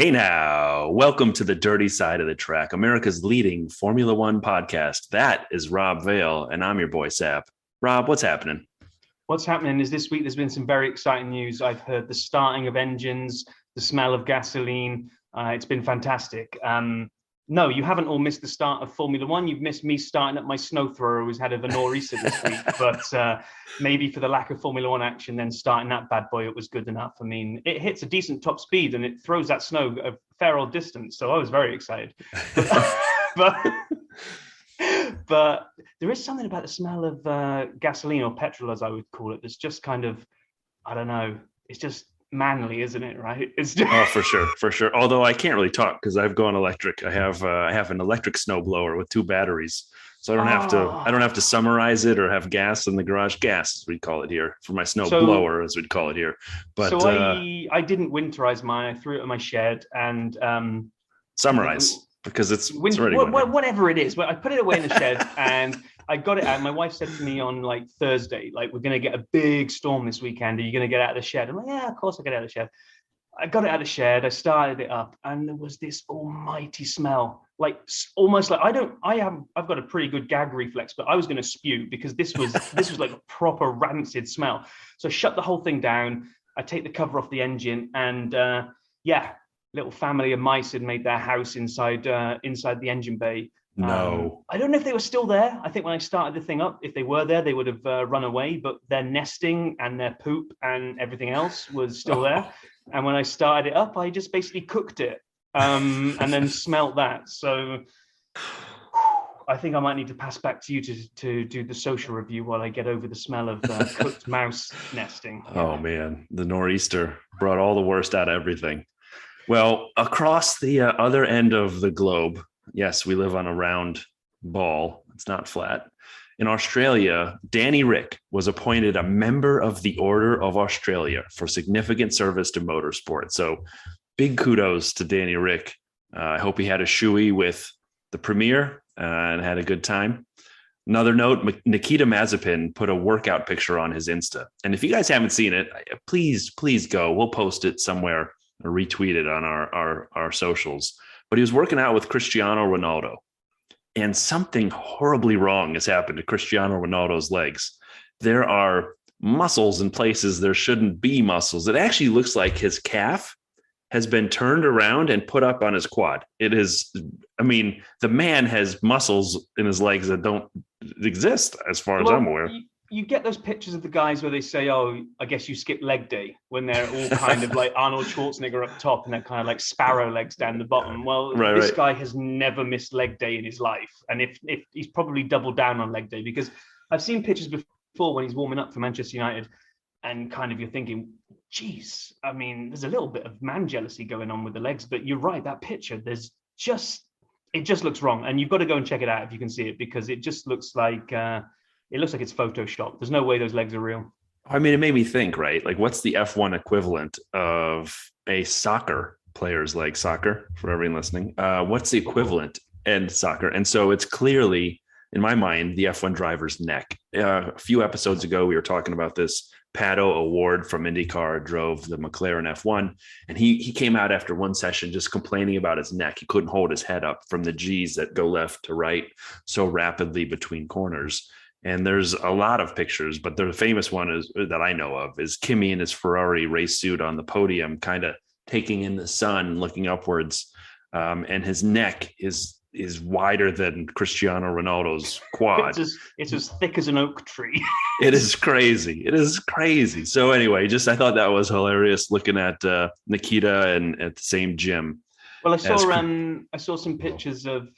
Hey now, welcome to the dirty side of the track, America's leading Formula One podcast. That is Rob Vale, and I'm your boy Sap. Rob, what's happening? What's happening is this week there's been some very exciting news. I've heard the starting of engines, the smell of gasoline. It's been fantastic. No, you haven't all missed the start of Formula One. You've missed me starting up my snow thrower, who's had a nor'easter this week. But maybe for the lack of Formula One action, then starting that bad boy, it was good enough. I mean, it hits a decent top speed and it throws that snow a fair old distance. So I was very excited. But but there is something about the smell of gasoline, or petrol as I would call it, that's just kind of, I don't know, it's just manly, isn't it? Right? It's just... Oh, for sure. Although I can't really talk because I've gone electric. I have an electric snowblower with 2 batteries, so I don't have to summarize it or have gas in the garage. Gas, as we call it here, for my snowblower, as we'd call it here. But so I didn't winterize mine. I threw it in my shed and summarize. Because it's already whatever it is. I put it away in the shed and I got it out. My wife said to me on like Thursday, like, we're going to get a big storm this weekend. Are you going to get out of the shed? I'm like, yeah, of course I get out of the shed. I got it out of the shed. I started it up and there was this almighty smell, like almost like I've got a pretty good gag reflex, but I was going to spew because this was like a proper rancid smell. So I shut the whole thing down. I take the cover off the engine and little family of mice had made their house inside the engine bay. No. I don't know if they were still there. I think when I started the thing up, if they were there, they would have run away, but their nesting and their poop and everything else was still there. And when I started it up, I just basically cooked it and then smelt that. So I think I might need to pass back to you to do the social review while I get over the smell of cooked mouse nesting. Oh, man. The nor'easter brought all the worst out of everything. Well, across the other end of the globe, yes, we live on a round ball. It's not flat. In Australia, Danny Rick was appointed a member of the Order of Australia for significant service to motorsport. So big kudos to Danny Rick. I hope he had a Schuey with the premiere and had a good time. Another note, Nikita Mazepin put a workout picture on his Insta. And if you guys haven't seen it, please go. We'll post it somewhere or retweet it on our socials. But he was working out with Cristiano Ronaldo. And something horribly wrong has happened to Cristiano Ronaldo's legs. There are muscles in places there shouldn't be muscles. It actually looks like his calf has been turned around and put up on his quad. It is, I mean, the man has muscles in his legs that don't exist as far as I'm aware. You get those pictures of the guys where they say, oh, I guess you skipped leg day, when they're all kind of like Arnold Schwarzenegger up top and they're kind of like sparrow legs down the bottom. Well, this guy has never missed leg day in his life. And if he's probably doubled down on leg day, because I've seen pictures before when he's warming up for Manchester United and kind of you're thinking, geez, I mean, there's a little bit of man jealousy going on with the legs, but you're right, that picture, it just looks wrong. And you've got to go and check it out if you can see it, because it just looks like... it looks like it's Photoshopped. There's no way those legs are real. I mean, it made me think, right? Like, what's the F1 equivalent of a soccer player's leg? Soccer, for everyone listening. What's the equivalent in soccer? And so it's clearly, in my mind, the F1 driver's neck. A few episodes ago, we were talking about this. Pato O'Ward from IndyCar drove the McLaren F1, and he came out after one session just complaining about his neck. He couldn't hold his head up from the G's that go left to right so rapidly between corners. And there's a lot of pictures, but the famous one that I know of is Kimi in his Ferrari race suit on the podium, kind of taking in the sun, looking upwards. And his neck is wider than Cristiano Ronaldo's quad. It's as thick as an oak tree. It is crazy. So anyway, I thought that was hilarious looking at Nikita and at the same gym. Well, I saw some pictures of,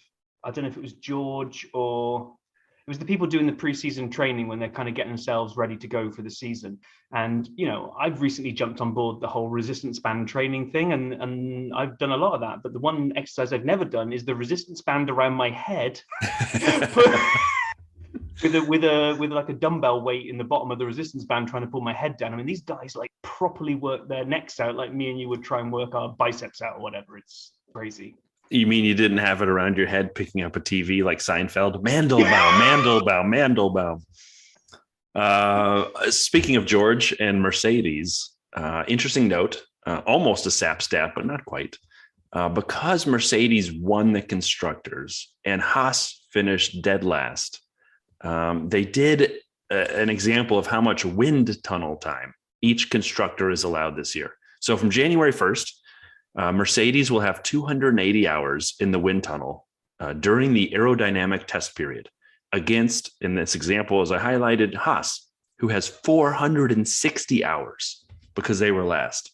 I don't know if it was George or... It was the people doing the preseason training when they're kind of getting themselves ready to go for the season. And, you know, I've recently jumped on board the whole resistance band training thing, and I've done a lot of that. But the one exercise I've never done is the resistance band around my head with like a dumbbell weight in the bottom of the resistance band trying to pull my head down. I mean, these guys like properly work their necks out like me and you would try and work our biceps out or whatever. It's crazy. You mean you didn't have it around your head picking up a TV like Seinfeld? Mandelbaum. Speaking of George and Mercedes, interesting note, almost a sap stat, but not quite. because Mercedes won the constructors and Haas finished dead last. They did an example of how much wind tunnel time each constructor is allowed this year. So from January 1st, Mercedes will have 280 hours in the wind tunnel during the aerodynamic test period against, in this example, as I highlighted, Haas, who has 460 hours because they were last.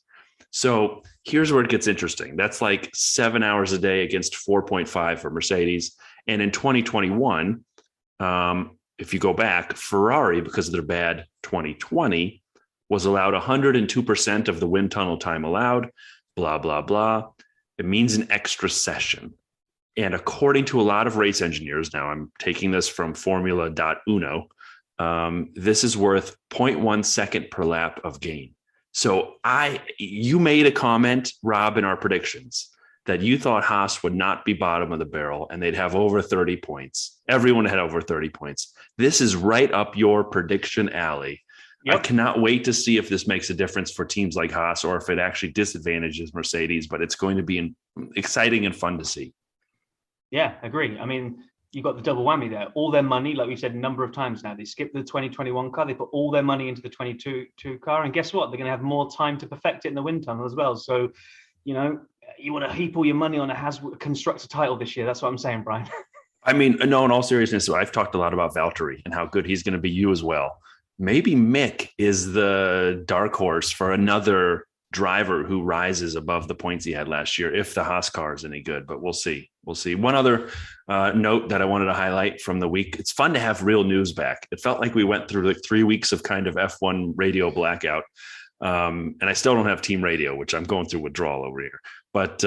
So here's where it gets interesting. That's like 7 hours a day against 4.5 for Mercedes. And in 2021, if you go back, Ferrari, because of their bad 2020, was allowed 102% of the wind tunnel time allowed, blah, blah, blah. It means an extra session. And according to a lot of race engineers, now I'm taking this from Formula.Uno, this is worth 0.1 second per lap of gain. So you made a comment, Rob, in our predictions that you thought Haas would not be bottom of the barrel and they'd have over 30 points. Everyone had over 30 points. This is right up your prediction alley. Yep. I cannot wait to see if this makes a difference for teams like Haas or if it actually disadvantages Mercedes, but it's going to be exciting and fun to see. Yeah, agree. I mean, you got the double whammy there. All their money, like we've said a number of times now, they skipped the 2021 car. They put all their money into the 22 car. And guess what? They're going to have more time to perfect it in the wind tunnel as well. So, you want to heap all your money on a Haas constructor title this year. That's what I'm saying, Brian. I mean, no, in all seriousness, I've talked a lot about Valtteri and how good he's going to be. You as well. Maybe Mick is the dark horse for another driver who rises above the points he had last year, if the Haas car is any good, but we'll see. We'll see. One other note that I wanted to highlight from the week. It's fun to have real news back. It felt like we went through like 3 weeks of kind of F1 radio blackout. And I still don't have team radio, which I'm going through withdrawal over here, but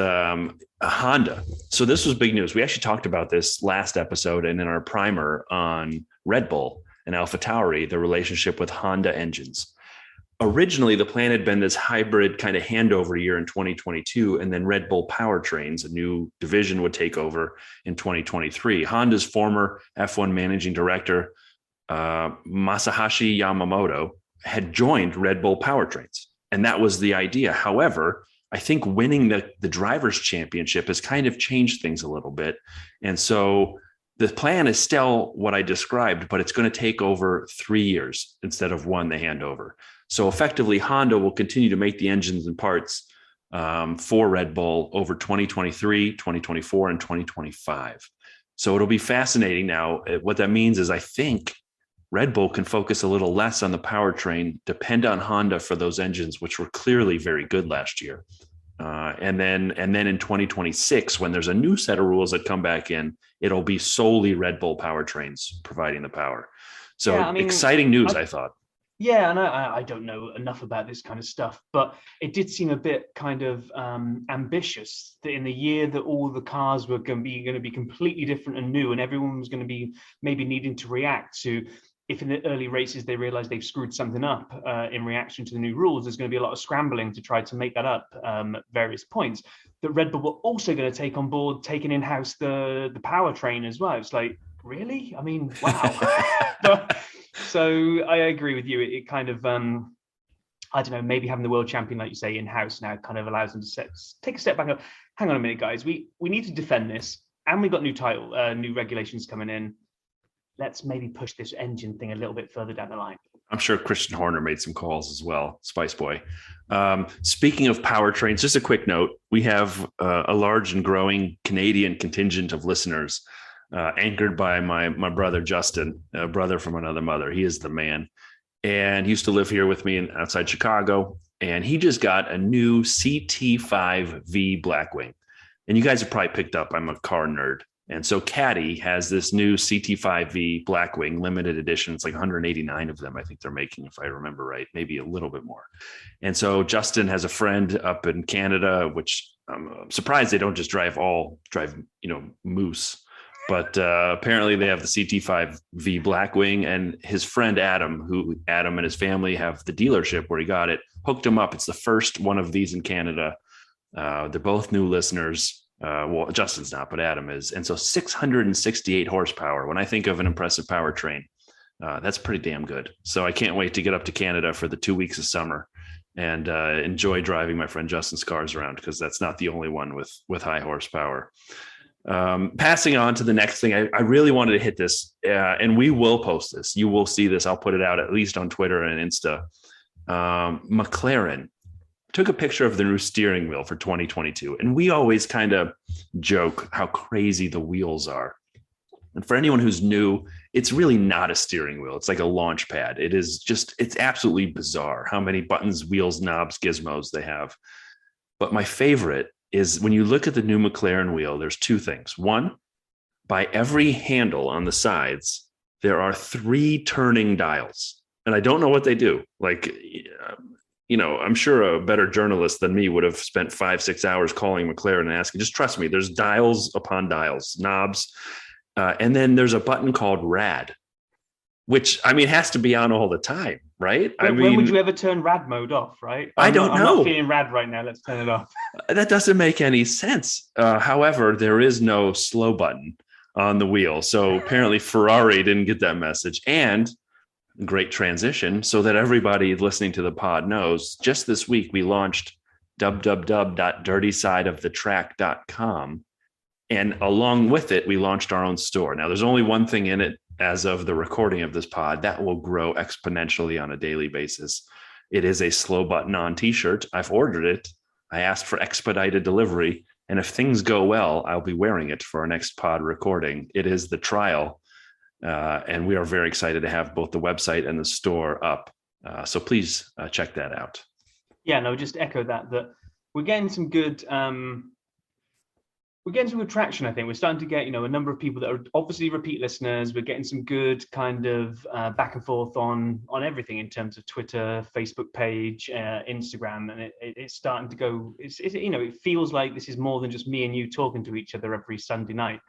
Honda. So this was big news. We actually talked about this last episode and in our primer on Red Bull and AlphaTauri, the relationship with Honda engines. Originally, the plan had been this hybrid kind of handover year in 2022, and then Red Bull Powertrains, a new division, would take over in 2023. Honda's former F1 managing director, Masahashi Yamamoto, had joined Red Bull Powertrains, and that was the idea. However, I think winning the drivers' championship has kind of changed things a little bit, and so the plan is still what I described, but it's going to take over 3 years instead of one, the handover. So effectively, Honda will continue to make the engines and parts for Red Bull over 2023, 2024, and 2025. So it'll be fascinating now. What that means is I think Red Bull can focus a little less on the powertrain, depend on Honda for those engines, which were clearly very good last year. And then in 2026, when there's a new set of rules that come back in, it'll be solely Red Bull powertrains providing the power. So yeah, exciting news, I thought. Yeah, and I don't know enough about this kind of stuff, but it did seem a bit kind of ambitious that in the year that all the cars were going to be completely different and new, and everyone was going to be maybe needing to react to, if in the early races they realize they've screwed something up in reaction to the new rules, there's going to be a lot of scrambling to try to make that up at various points. That Red Bull were also going to take on board, taking in-house the powertrain as well. It's like, really? I mean, wow. So I agree with you. It kind of, I don't know, maybe having the world champion, like you say, in-house now kind of allows them to take a step back. Hang on a minute, guys. We need to defend this, and we've got new regulations coming in. Let's maybe push this engine thing a little bit further down the line. I'm sure Christian Horner made some calls as well, Spice Boy. Speaking of powertrains, just a quick note. We have a large and growing Canadian contingent of listeners anchored by my brother, Justin, a brother from another mother. He is the man. And he used to live here with me outside Chicago. And he just got a new CT5V Blackwing. And you guys have probably picked up, I'm a car nerd. And so Caddy has this new CT5V Blackwing limited edition. It's like 189 of them, I think they're making, if I remember right, maybe a little bit more. And so Justin has a friend up in Canada, which I'm surprised they don't just drive Moose. But apparently they have the CT5V Blackwing, and his friend Adam and his family have the dealership where he got it, hooked him up. It's the first one of these in Canada. They're both new listeners. Well, Justin's not, but Adam is. And so 668 horsepower. When I think of an impressive powertrain, that's pretty damn good. So I can't wait to get up to Canada for the 2 weeks of summer and enjoy driving my friend Justin's cars around, because that's not the only one with high horsepower. Passing on to the next thing, I really wanted to hit this, and we will post this. You will see this. I'll put it out at least on Twitter and Insta. McLaren took a picture of the new steering wheel for 2022, and we always kind of joke how crazy the wheels are. And for anyone who's new, it's really not a steering wheel. It's like a launch pad. It's absolutely bizarre how many buttons, wheels, knobs, gizmos they have. But my favorite is when you look at the new McLaren wheel, there's two things. One, by every handle on the sides, there are 3 turning dials. And I don't know what they do. Like, I'm sure a better journalist than me would have spent 5-6 hours calling McLaren and asking, just trust me, there's dials upon dials, knobs. And then there's a button called rad, which has to be on all the time, right? When would you ever turn rad mode off, right? I don't know. I'm not feeling rad right now. Let's turn it off. That doesn't make any sense. However, there is no slow button on the wheel. So apparently Ferrari didn't get that message. And great transition, so that everybody listening to the pod knows, just this week we launched www.dirtysideofthetrack.com. And along with it, we launched our own store. Now, there's only one thing in it as of the recording of this pod. That will grow exponentially on a daily basis. It is a slow button on t-shirt. I've ordered it. I asked for expedited delivery. And if things go well, I'll be wearing it for our next pod recording. It is the trial. And we are very excited to have both the website and the store up. So please check that out. Yeah, no, just echo that we're getting some good... We're getting some good traction, I think. We're starting to get, a number of people that are obviously repeat listeners. We're getting some good kind of back and forth on everything in terms of Twitter, Facebook page, Instagram, and it's starting to go. It feels like this is more than just me and you talking to each other every Sunday night.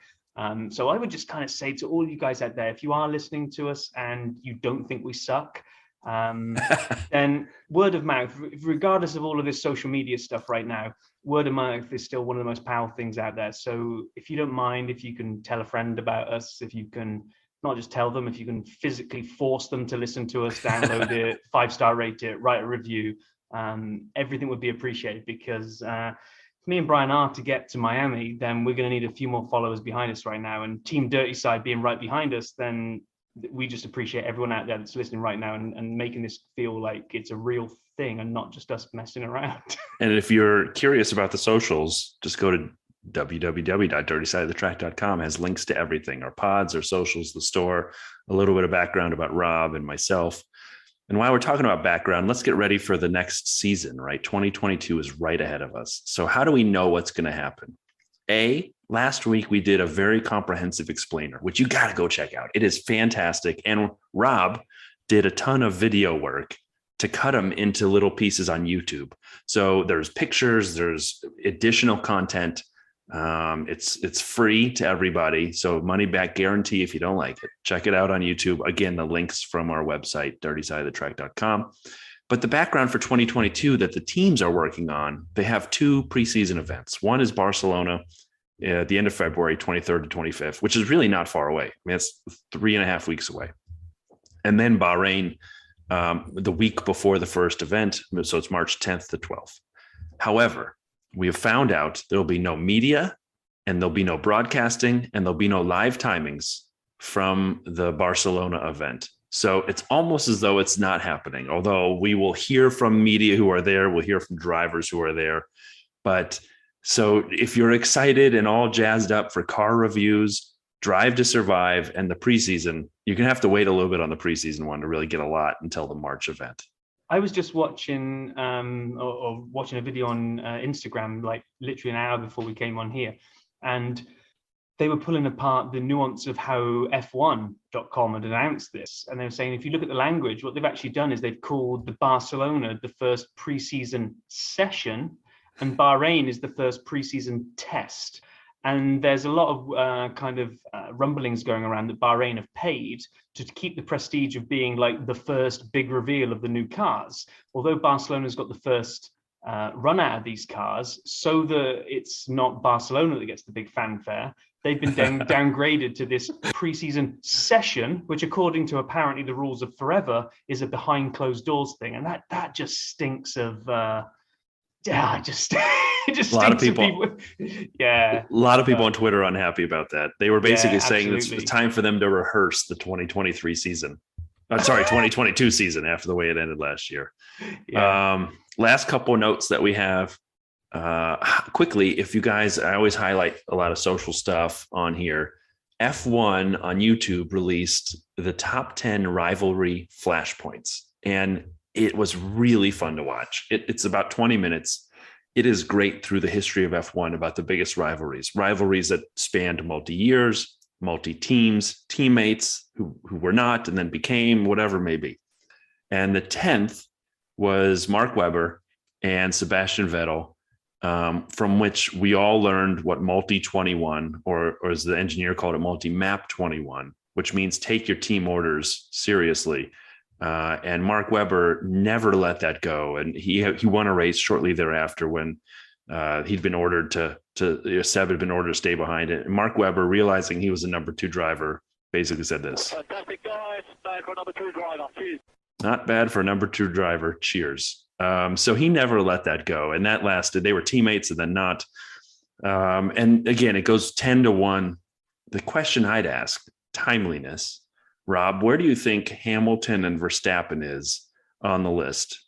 So I would just kind of say to all you guys out there, if you are listening to us and you don't think we suck, then word of mouth, regardless of all of this social media stuff right now, word of mouth is still one of the most powerful things out there. So if you don't mind, if you can tell a friend about us, if you can not just tell them, if you can physically force them to listen to us, download it, 5-star rate it, write a review, everything would be appreciated, because if me and Brian are to get to Miami, then we're going to need a few more followers behind us right now. And Team Dirty Side being right behind us, then we just appreciate everyone out there that's listening right now and making this feel like it's a real thing and not just us messing around. And if you're curious about the socials, just go to www.dirtysideofthetrack.com. It has links to everything, our pods, our socials, the store, a little bit of background about Rob and myself. And while we're talking about background, let's get ready for the next season, right? 2022 is right ahead of us. So how do we know what's going to happen? Last week we did a very comprehensive explainer, which you got to go check out. It is fantastic. And Rob did a ton of video work to cut them into little pieces on YouTube. So there's pictures, there's additional content. It's free to everybody. So money back guarantee if you don't like it. Check it out on YouTube. Again, the links from our website, dirtysideofthetrack.com. But the background for 2022 that the teams are working on, they have 2 preseason events. One is Barcelona at the end of February, 23rd to 25th, which is really not far away. It's 3.5 weeks away. And then Bahrain, the week before the first event. So it's March 10th to 12th. However, we have found out there'll be no media and there'll be no broadcasting and there'll be no live timings from the Barcelona event. So it's almost as though it's not happening, although we will hear from media who are there. We'll hear from drivers who are there. But so if you're excited and all jazzed up for car reviews, Drive to Survive, and the preseason, you're going to have to wait a little bit on the preseason one to really get a lot until the March event. I was just watching watching a video on Instagram, like literally an hour before we came on here. And they were pulling apart the nuance of how F1.com had announced this. And they were saying, if you look at the language, what they've actually done is they've called the Barcelona the first preseason session, and Bahrain is the first preseason test. And there's a lot of rumblings going around that Bahrain have paid to keep the prestige of being like the first big reveal of the new cars. Although Barcelona's got the first run out of these cars, so that it's not Barcelona that gets the big fanfare, they've been downgraded to this preseason session, which according to apparently the rules of forever is a behind closed doors thing. And that just stinks of, it just stinks a lot of people. Yeah. A lot of people on Twitter are unhappy about that. They were basically saying it's time for them to rehearse the 2023 season. I'm sorry, 2022 season after the way it ended last year. Yeah. Last couple of notes that we have quickly. If you guys, I always highlight a lot of social stuff on here. F1 on YouTube released the top 10 rivalry flashpoints, and it was really fun to watch. It's about 20 minutes. It is great through the history of F1 about the biggest rivalries that spanned multi-years, multi-teams, teammates who were not and then became, whatever it may be. And the 10th was Mark Webber and Sebastian Vettel, from which we all learned what multi-21, or as the engineer called it, multi-map 21, which means take your team orders seriously. And Mark Webber never let that go. And he won a race shortly thereafter when he'd been ordered Seb had been ordered to stay behind it. And Mark Webber, realizing he was the number 2 driver, basically said this: "Fantastic guys, bad for a number 2 driver. Cheers." Not bad for a number 2 driver. Cheers. So he never let that go. And that lasted. They were teammates and then not. And again, it goes 10-1. The question I'd ask, timeliness. Rob, where do you think Hamilton and Verstappen is on the list?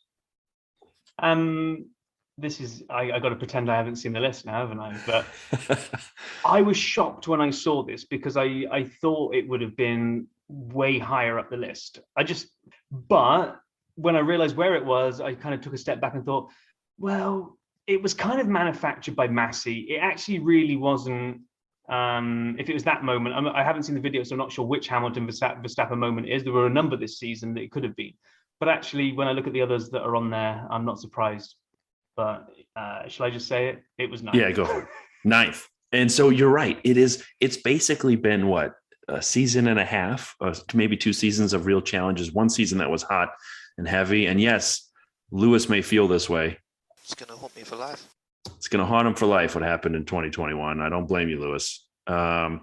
This is, I got to pretend I haven't seen the list now, haven't I? But I was shocked when I saw this because I thought it would have been way higher up the list. But when I realized where it was, I kind of took a step back and thought, well, it was kind of manufactured by Massey. It actually really wasn't. If it was that moment, I haven't seen the video, so I'm not sure which Hamilton Verstappen moment it is. There were a number this season that it could have been, but actually, when I look at the others that are on there, I'm not surprised. But shall I just say it? It was 9th. Yeah, go for it. 9th. And so you're right. It's basically been what, a season and a half, maybe 2 seasons of real challenges. 1 season that was hot and heavy. And yes, Lewis may feel this way. It's going to haunt me for life. It's going to haunt him for life. What happened in 2021? I don't blame you, Lewis. But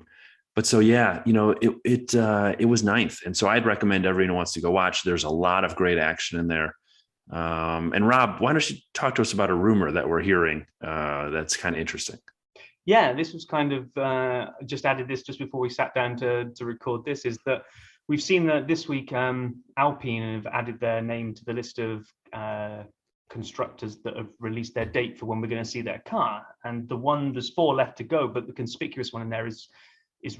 so yeah, it was 9th, and so I'd recommend everyone who wants to go watch. There's a lot of great action in there. And Rob, why don't you talk to us about a rumor that we're hearing that's kind of interesting? Yeah, this was kind of just added this just before we sat down to record this. Is that we've seen that this week Alpine have added their name to the list of constructors that have released their date for when we're going to see their car, and there's 4 left to go, but the conspicuous one in there is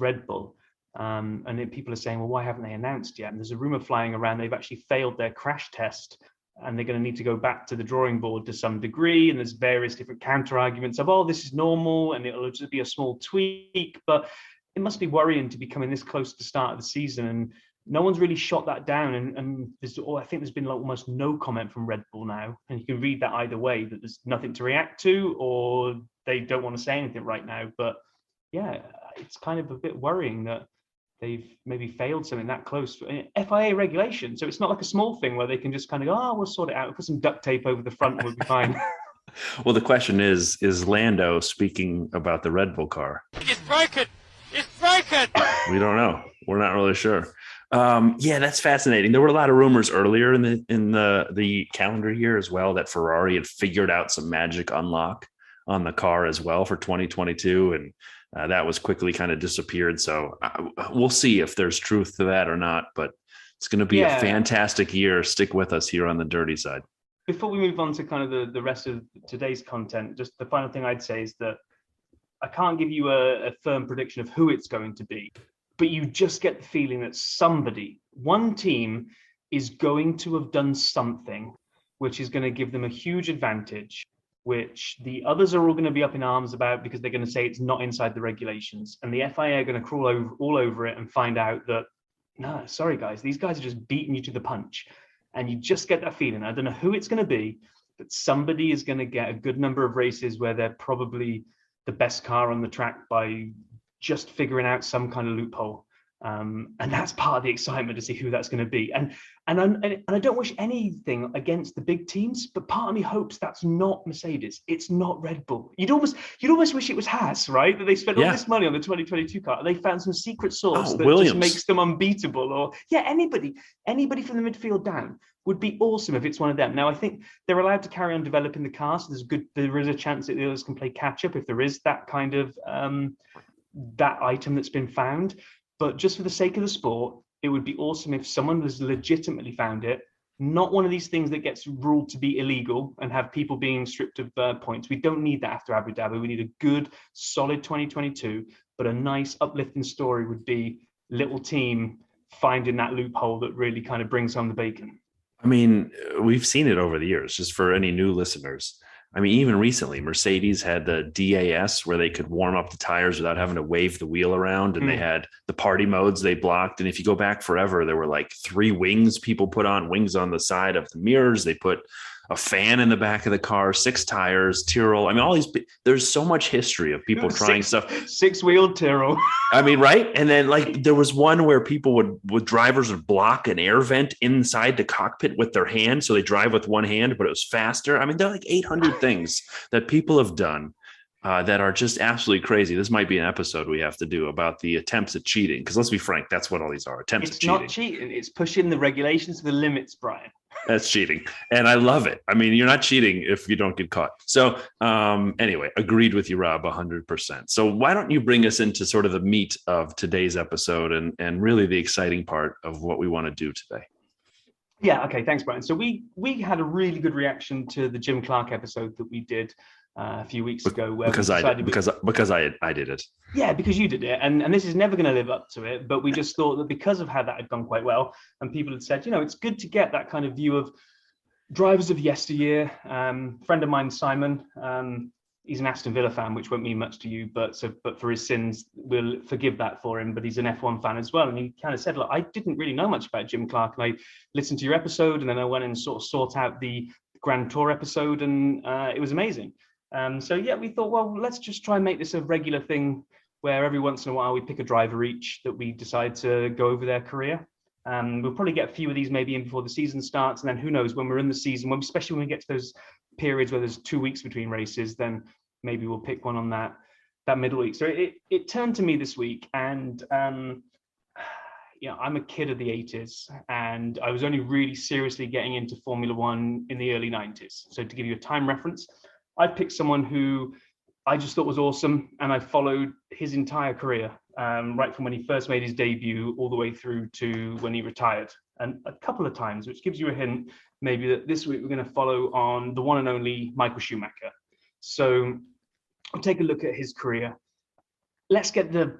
Red Bull, and then people are saying, well, why haven't they announced yet? And there's a rumor flying around they've actually failed their crash test and they're going to need to go back to the drawing board to some degree, and there's various different counter arguments of, oh, this is normal and it'll just be a small tweak, but it must be worrying to be coming this close to the start of the season, and no one's really shot that down, and I think there's been almost no comment from Red Bull now, and you can read that either way, that there's nothing to react to or they don't want to say anything right now. But yeah, it's kind of a bit worrying that they've maybe failed something that close. FIA regulation, so it's not like a small thing where they can just kind of go, oh, we'll sort it out, put some duct tape over the front and we'll be fine. Well, the question is Lando speaking about the Red Bull car? It's broken! It's broken! We don't know. We're not really sure. Yeah, that's fascinating. There were a lot of rumors earlier in the calendar year as well that Ferrari had figured out some magic unlock on the car as well for 2022, and that was quickly kind of disappeared. So we'll see if there's truth to that or not, but it's going to be a fantastic year. Stick with us here on the Dirty Side. Before we move on to kind of the rest of today's content, just the final thing I'd say is that I can't give you a firm prediction of who it's going to be, but you just get the feeling that one team is going to have done something which is going to give them a huge advantage, which the others are all going to be up in arms about because they're going to say it's not inside the regulations. And the FIA are going to crawl all over it and find out that, no, sorry, guys, these guys are just beating you to the punch. And you just get that feeling. I don't know who it's going to be, but somebody is going to get a good number of races where they're probably the best car on the track by just figuring out some kind of loophole. And that's part of the excitement to see who that's going to be. And I don't wish anything against the big teams, but part of me hopes that's not Mercedes. It's not Red Bull. You'd almost wish it was Haas, right? That they spent all this money on the 2022 car. And they found some secret sauce that Williams just makes them unbeatable. Or anybody from the midfield down would be awesome if it's one of them. Now, I think they're allowed to carry on developing the car, so there is a chance that the others can play catch up if there is that kind of that item that's been found. But just for the sake of the sport, it would be awesome if someone has legitimately found it, not one of these things that gets ruled to be illegal and have people being stripped of points. We don't need that after Abu Dhabi. We need a good, solid 2022, but a nice, uplifting story would be little team finding that loophole that really kind of brings home the bacon. I mean, we've seen it over the years, just for any new listeners. I mean, even recently, Mercedes had the DAS where they could warm up the tires without having to wave the wheel around. And they had the party modes they blocked. And if you go back forever, there were like 3 wings people put on, wings on the side of the mirrors. They put a fan in the back of the car, 6 tires, Tyrrell. I mean, all these, there's so much history of people trying stuff. 6-wheeled Tyrrell. I mean, right. And then like there was one where people drivers would block an air vent inside the cockpit with their hand. So they drive with one hand, but it was faster. I mean, there are like 800 things that people have done that are just absolutely crazy. This might be an episode we have to do about the attempts at cheating. Because let's be frank, that's what all these are, attempts at cheating. It's not cheating. It's pushing the regulations to the limits, Brian. That's cheating. And I love it. I mean, you're not cheating if you don't get caught. So anyway, agreed with you, Rob, 100%. So why don't you bring us into sort of the meat of today's episode and really the exciting part of what we want to do today? Yeah. Okay. Thanks, Brian. So we had a really good reaction to the Jim Clark episode that we did a few weeks ago. Where because I did it. Yeah, because you did it. And this is never going to live up to it. But we just thought that because of how that had gone quite well, and people had said, it's good to get that kind of view of drivers of yesteryear. Friend of mine, Simon, he's an Aston Villa fan, which won't mean much to you, but for his sins, we'll forgive that for him. But he's an F1 fan as well. And he kind of said, look, I didn't really know much about Jim Clark. And I listened to your episode, and then I went and sort of sought out the Grand Tour episode, and it was amazing. So we thought, well, let's just try and make this a regular thing where every once in a while we pick a driver each that we decide to go over their career. We'll probably get a few of these maybe in before the season starts. And then who knows, when we're in the season, especially when we get to those periods where there's 2 weeks between races, then maybe we'll pick one on that middle week. So it turned to me this week, and I'm a kid of the 80s, and I was only really seriously getting into Formula One in the early 90s. So to give you a time reference, I picked someone who I just thought was awesome, and I followed his entire career, right from when he first made his debut all the way through to when he retired, and a couple of times, which gives you a hint maybe that this week we're going to follow on the one and only Michael Schumacher. So we'll take a look at his career. Let's get the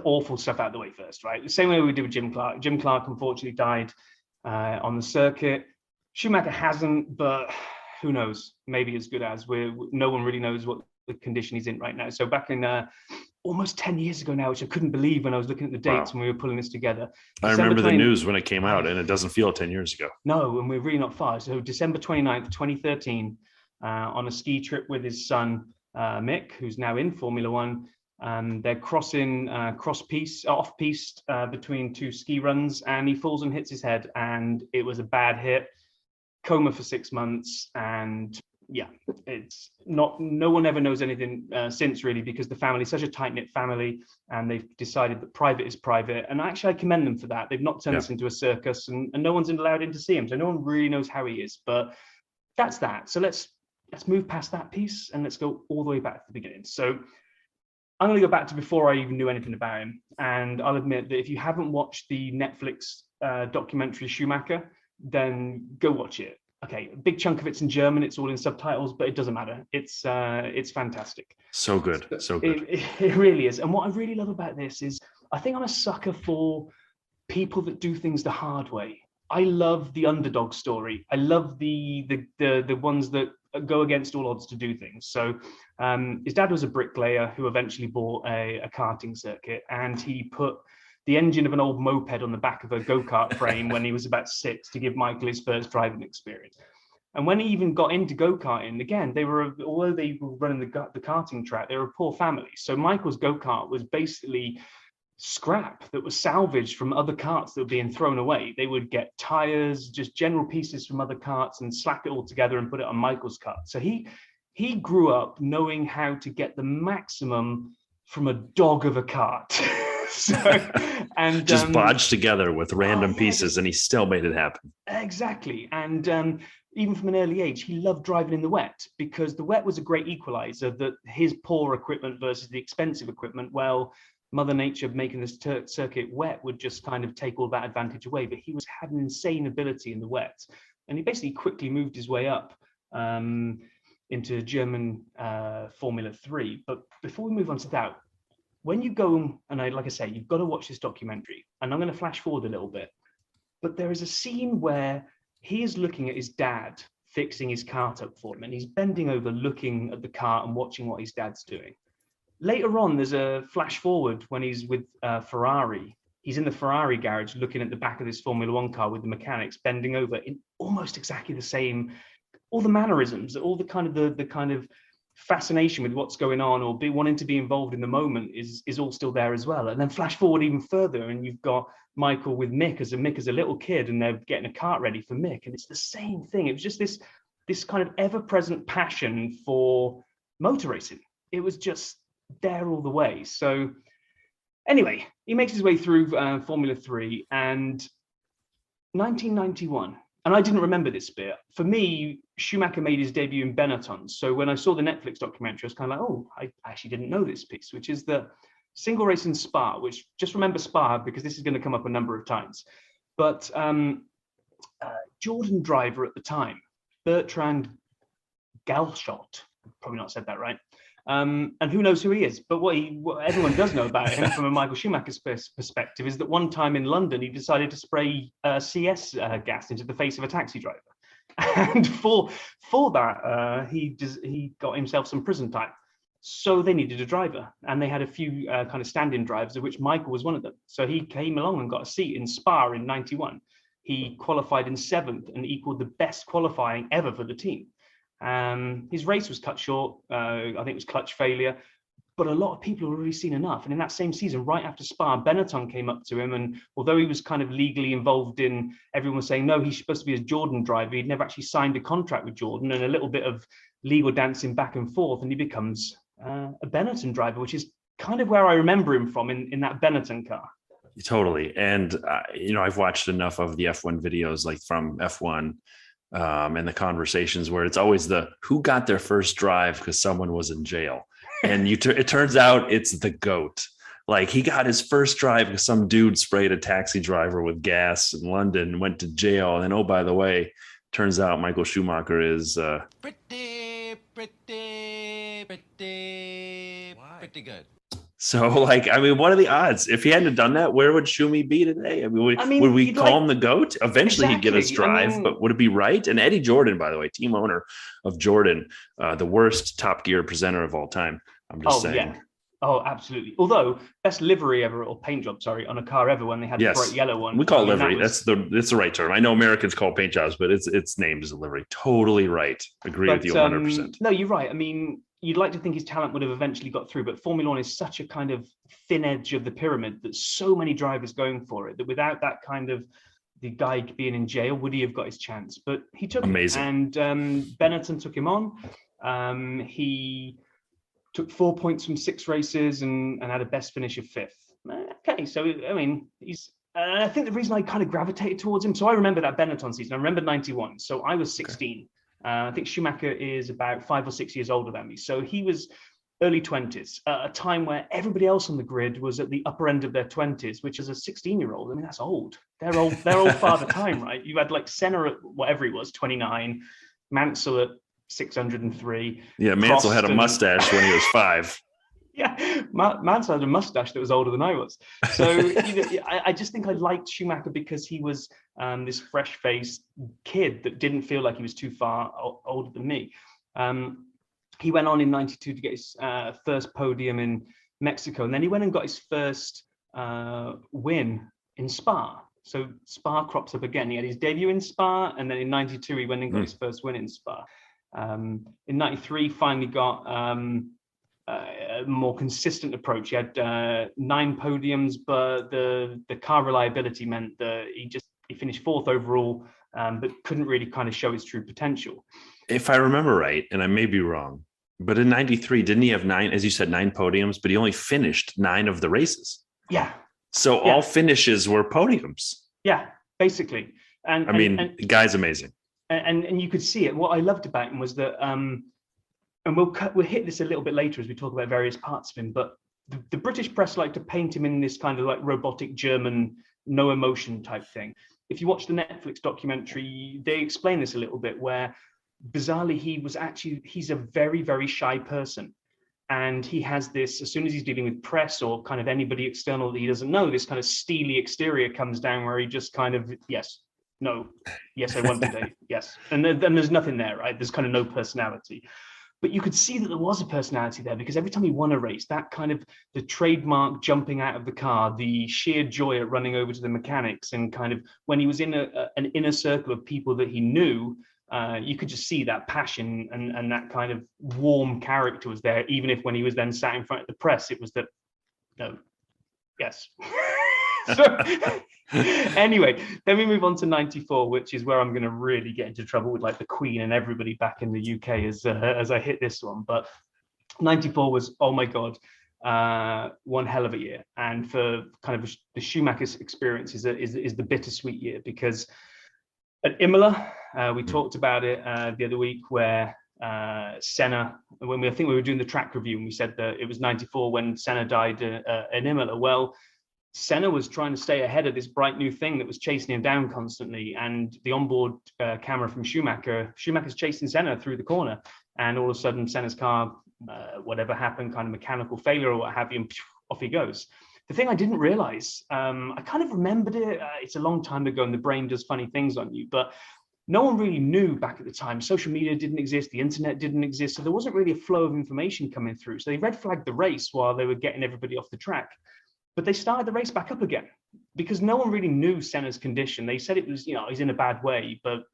awful stuff out of the way first, right? The same way we did with Jim Clark. Jim Clark unfortunately died on the circuit. Schumacher hasn't, but who knows? Maybe as good as. No one really knows what the condition he's in right now. So back in almost 10 years ago now, which I couldn't believe when I was looking at the dates when we were pulling this together. I remember the news when it came out, and it doesn't feel 10 years ago. No, and we're really not far. So December 29th, 2013, on a ski trip with his son, Mick, who's now in Formula One. They're crossing off-piste between 2 ski runs, and he falls and hits his head, and it was a bad hit. Coma for 6 months, and it's not. No one ever knows anything since, really, because the family's such a tight-knit family, and they've decided that private is private. And actually, I commend them for that. They've not turned this into a circus, and no one's allowed in to see him, so no one really knows how he is. But that's that. So let's move past that piece, and let's go all the way back to the beginning. So I'm going to go back to before I even knew anything about him, and I'll admit that if you haven't watched the Netflix documentary Schumacher, then go watch it. Okay, a big chunk of it's in German. It's all in subtitles, but it doesn't matter. It's fantastic. So good. It really is. And what I really love about this is I think I'm a sucker for people that do things the hard way. I love the underdog story. I love the ones that go against all odds to do things. So his dad was a bricklayer who eventually bought a karting circuit, and he put the engine of an old moped on the back of a go-kart frame when he was about 6 to give Michael his first driving experience. And when he even got into go-karting, again, although they were running the karting track, they were a poor family. So Michael's go-kart was basically scrap that was salvaged from other carts that were being thrown away. They would get tires, just general pieces from other carts, and slap it all together and put it on Michael's cart. So he grew up knowing how to get the maximum from a dog of a cart. So, and just bodged together with random pieces, and he still made it happen. Exactly. And even from an early age, he loved driving in the wet, because the wet was a great equalizer, that his poor equipment versus the expensive equipment, well, Mother Nature making this circuit wet would just kind of take all that advantage away. But he had an insane ability in the wet, and he basically quickly moved his way up into German Formula 3. But before we move on to that, when you go, and like I say, you've got to watch this documentary, and I'm going to flash forward a little bit, but there is a scene where he is looking at his dad fixing his cart up for him, and he's bending over looking at the cart and watching what his dad's doing. Later on, there's a flash forward when he's with Ferrari. He's in the Ferrari garage looking at the back of this Formula 1 car with the mechanics, bending over in almost exactly the same, all the mannerisms, all the kind of fascination with what's going on, or wanting to be involved in the moment is all still there as well. And then flash forward even further, and you've got Michael with Mick as a little kid, and they're getting a cart ready for Mick, and it's the same thing. It was just this kind of ever-present passion for motor racing. It was just there all the way. So anyway, he makes his way through Formula 3, and 1991. And I didn't remember this bit. For me, Schumacher made his debut in Benetton. So when I saw the Netflix documentary, I was kind of like, oh, I actually didn't know this piece, which is the single race in Spa, which, just remember Spa, because this is going to come up a number of times. But Jordan driver at the time, Bertrand Galshot, probably not said that right. And who knows who he is, but what everyone does know about him from a Michael Schumacher's perspective is that one time in London, he decided to spray CS gas into the face of a taxi driver. And for that, he got himself some prison time. So they needed a driver, and they had a few kind of stand-in drivers, of which Michael was one of them. So he came along and got a seat in Spa in 91. He qualified in 7th and equaled the best qualifying ever for the team. His race was cut short. I think it was clutch failure, but a lot of people had already seen enough. And in that same season, right after Spa, Benetton came up to him, and although he was kind of legally involved in, everyone was saying, no, he's supposed to be a Jordan driver. He'd never actually signed a contract with Jordan, and a little bit of legal dancing back and forth, and he becomes a Benetton driver, which is kind of where I remember him from, in that Benetton car. Totally. And, I've watched enough of the F1 videos, like from F1, and the conversations where it's always who got their first drive because someone was in jail. And it turns out it's the GOAT. Like, he got his first drive because some dude sprayed a taxi driver with gas in London, went to jail. And then, oh, by the way, turns out Michael Schumacher is pretty good. So, what are the odds? If he hadn't done that, where would Schumi be today? Would we call him the GOAT? Eventually, He'd get us drive, but would it be right? And Eddie Jordan, by the way, team owner of Jordan, the worst Top Gear presenter of all time. I'm just saying. Yeah. Oh, absolutely. Although, best livery ever, or paint job, sorry, on a car ever, when they had the bright yellow one. We call it livery. That's the right term. I know Americans call paint jobs, but it's named as a livery. Totally right. Agree with you 100%. No, you're right. I mean, you'd like to think his talent would have eventually got through, but Formula 1 is such a kind of thin edge of the pyramid that so many drivers going for it, that without that kind of the guy being in jail, would he have got his chance? But he took it. And Benetton took him on. He took 4 points from 6 races and had a best finish of 5th. Okay, so, I mean, he's... I think the reason I kind of gravitated towards him, so I remember that Benetton season. I remember 91, so I was 16. Okay. I think Schumacher is about 5 or 6 years older than me. So he was early 20s, a time where everybody else on the grid was at the upper end of their 20s, which as a 16-year-old, I mean, that's old. They're old Father Time, right? You had like Senna at whatever he was, 29, Mansell at 603. Yeah, Mansell had a mustache when he was 5. Yeah, Mansell had a mustache that was older than I was. So I just think I liked Schumacher because he was this fresh-faced kid that didn't feel like he was too far older than me. He went on in 92 to get his first podium in Mexico, and then he went and got his first win in Spa. So Spa crops up again. He had his debut in Spa, and then in 92 he went and got his first win in Spa. In 93, finally got a more consistent approach. He had 9 podiums, but the car reliability meant that he finished 4th overall, but couldn't really kind of show his true potential. If I remember right, and I may be wrong, but in 93, didn't he have 9, as you said, 9 podiums, but he only finished 9 of the races? Yeah. So all finishes were podiums. Yeah, basically. And the guy's amazing. And you could see it. What I loved about him was that, and we'll hit this a little bit later as we talk about various parts of him, but the British press like to paint him in this kind of like robotic German, no emotion type thing. If you watch the Netflix documentary, they explain this a little bit, where bizarrely he's a very, very shy person. And he has this, as soon as he's dealing with press or kind of anybody external that he doesn't know, this kind of steely exterior comes down where he just kind of, yes, no, yes, I want to, yes. And then there's nothing there, right? There's kind of no personality. But you could see that there was a personality there, because every time he won a race, that kind of the trademark jumping out of the car, the sheer joy at running over to the mechanics, and kind of when he was in an inner circle of people that he knew, you could just see that passion and that kind of warm character was there, even if when he was then sat in front of the press, it was that, no, yes. So anyway, then we move on to 94, which is where I'm going to really get into trouble with like the Queen and everybody back in the UK as I hit this one. But 94 was, oh my God, one hell of a year. And for kind of the Schumacher's experience is the bittersweet year, because at Imola, we talked about it the other week, where Senna, I think we were doing the track review, and we said that it was 94 when Senna died in Imola. Well, Senna was trying to stay ahead of this bright new thing that was chasing him down constantly, and the onboard camera from Schumacher's chasing Senna through the corner, and all of a sudden Senna's car, whatever happened, kind of mechanical failure or what have you, and off he goes. The thing I didn't realize, I kind of remembered it, it's a long time ago and the brain does funny things on you, but no one really knew back at the time. Social media didn't exist, the internet didn't exist, so there wasn't really a flow of information coming through. So they red flagged the race while they were getting everybody off the track. But they started the race back up again because no one really knew Senna's condition. They said it was, he's in a bad way, but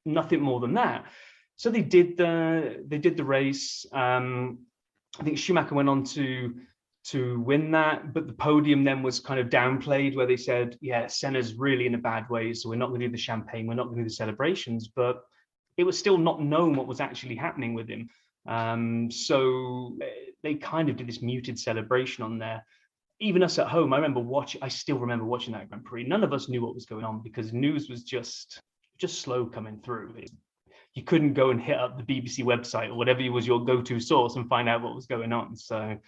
nothing more than that. So they did the race. I think Schumacher went on to win that, but the podium then was kind of downplayed, where they said, yeah, Senna's really in a bad way, so we're not going to do the champagne, we're not going to do the celebrations. But it was still not known what was actually happening with him. So they kind of did this muted celebration on there. Even us at home, I still remember watching that Grand Prix. None of us knew what was going on because news was just slow coming through. You couldn't go and hit up the BBC website or whatever was your go-to source and find out what was going on. So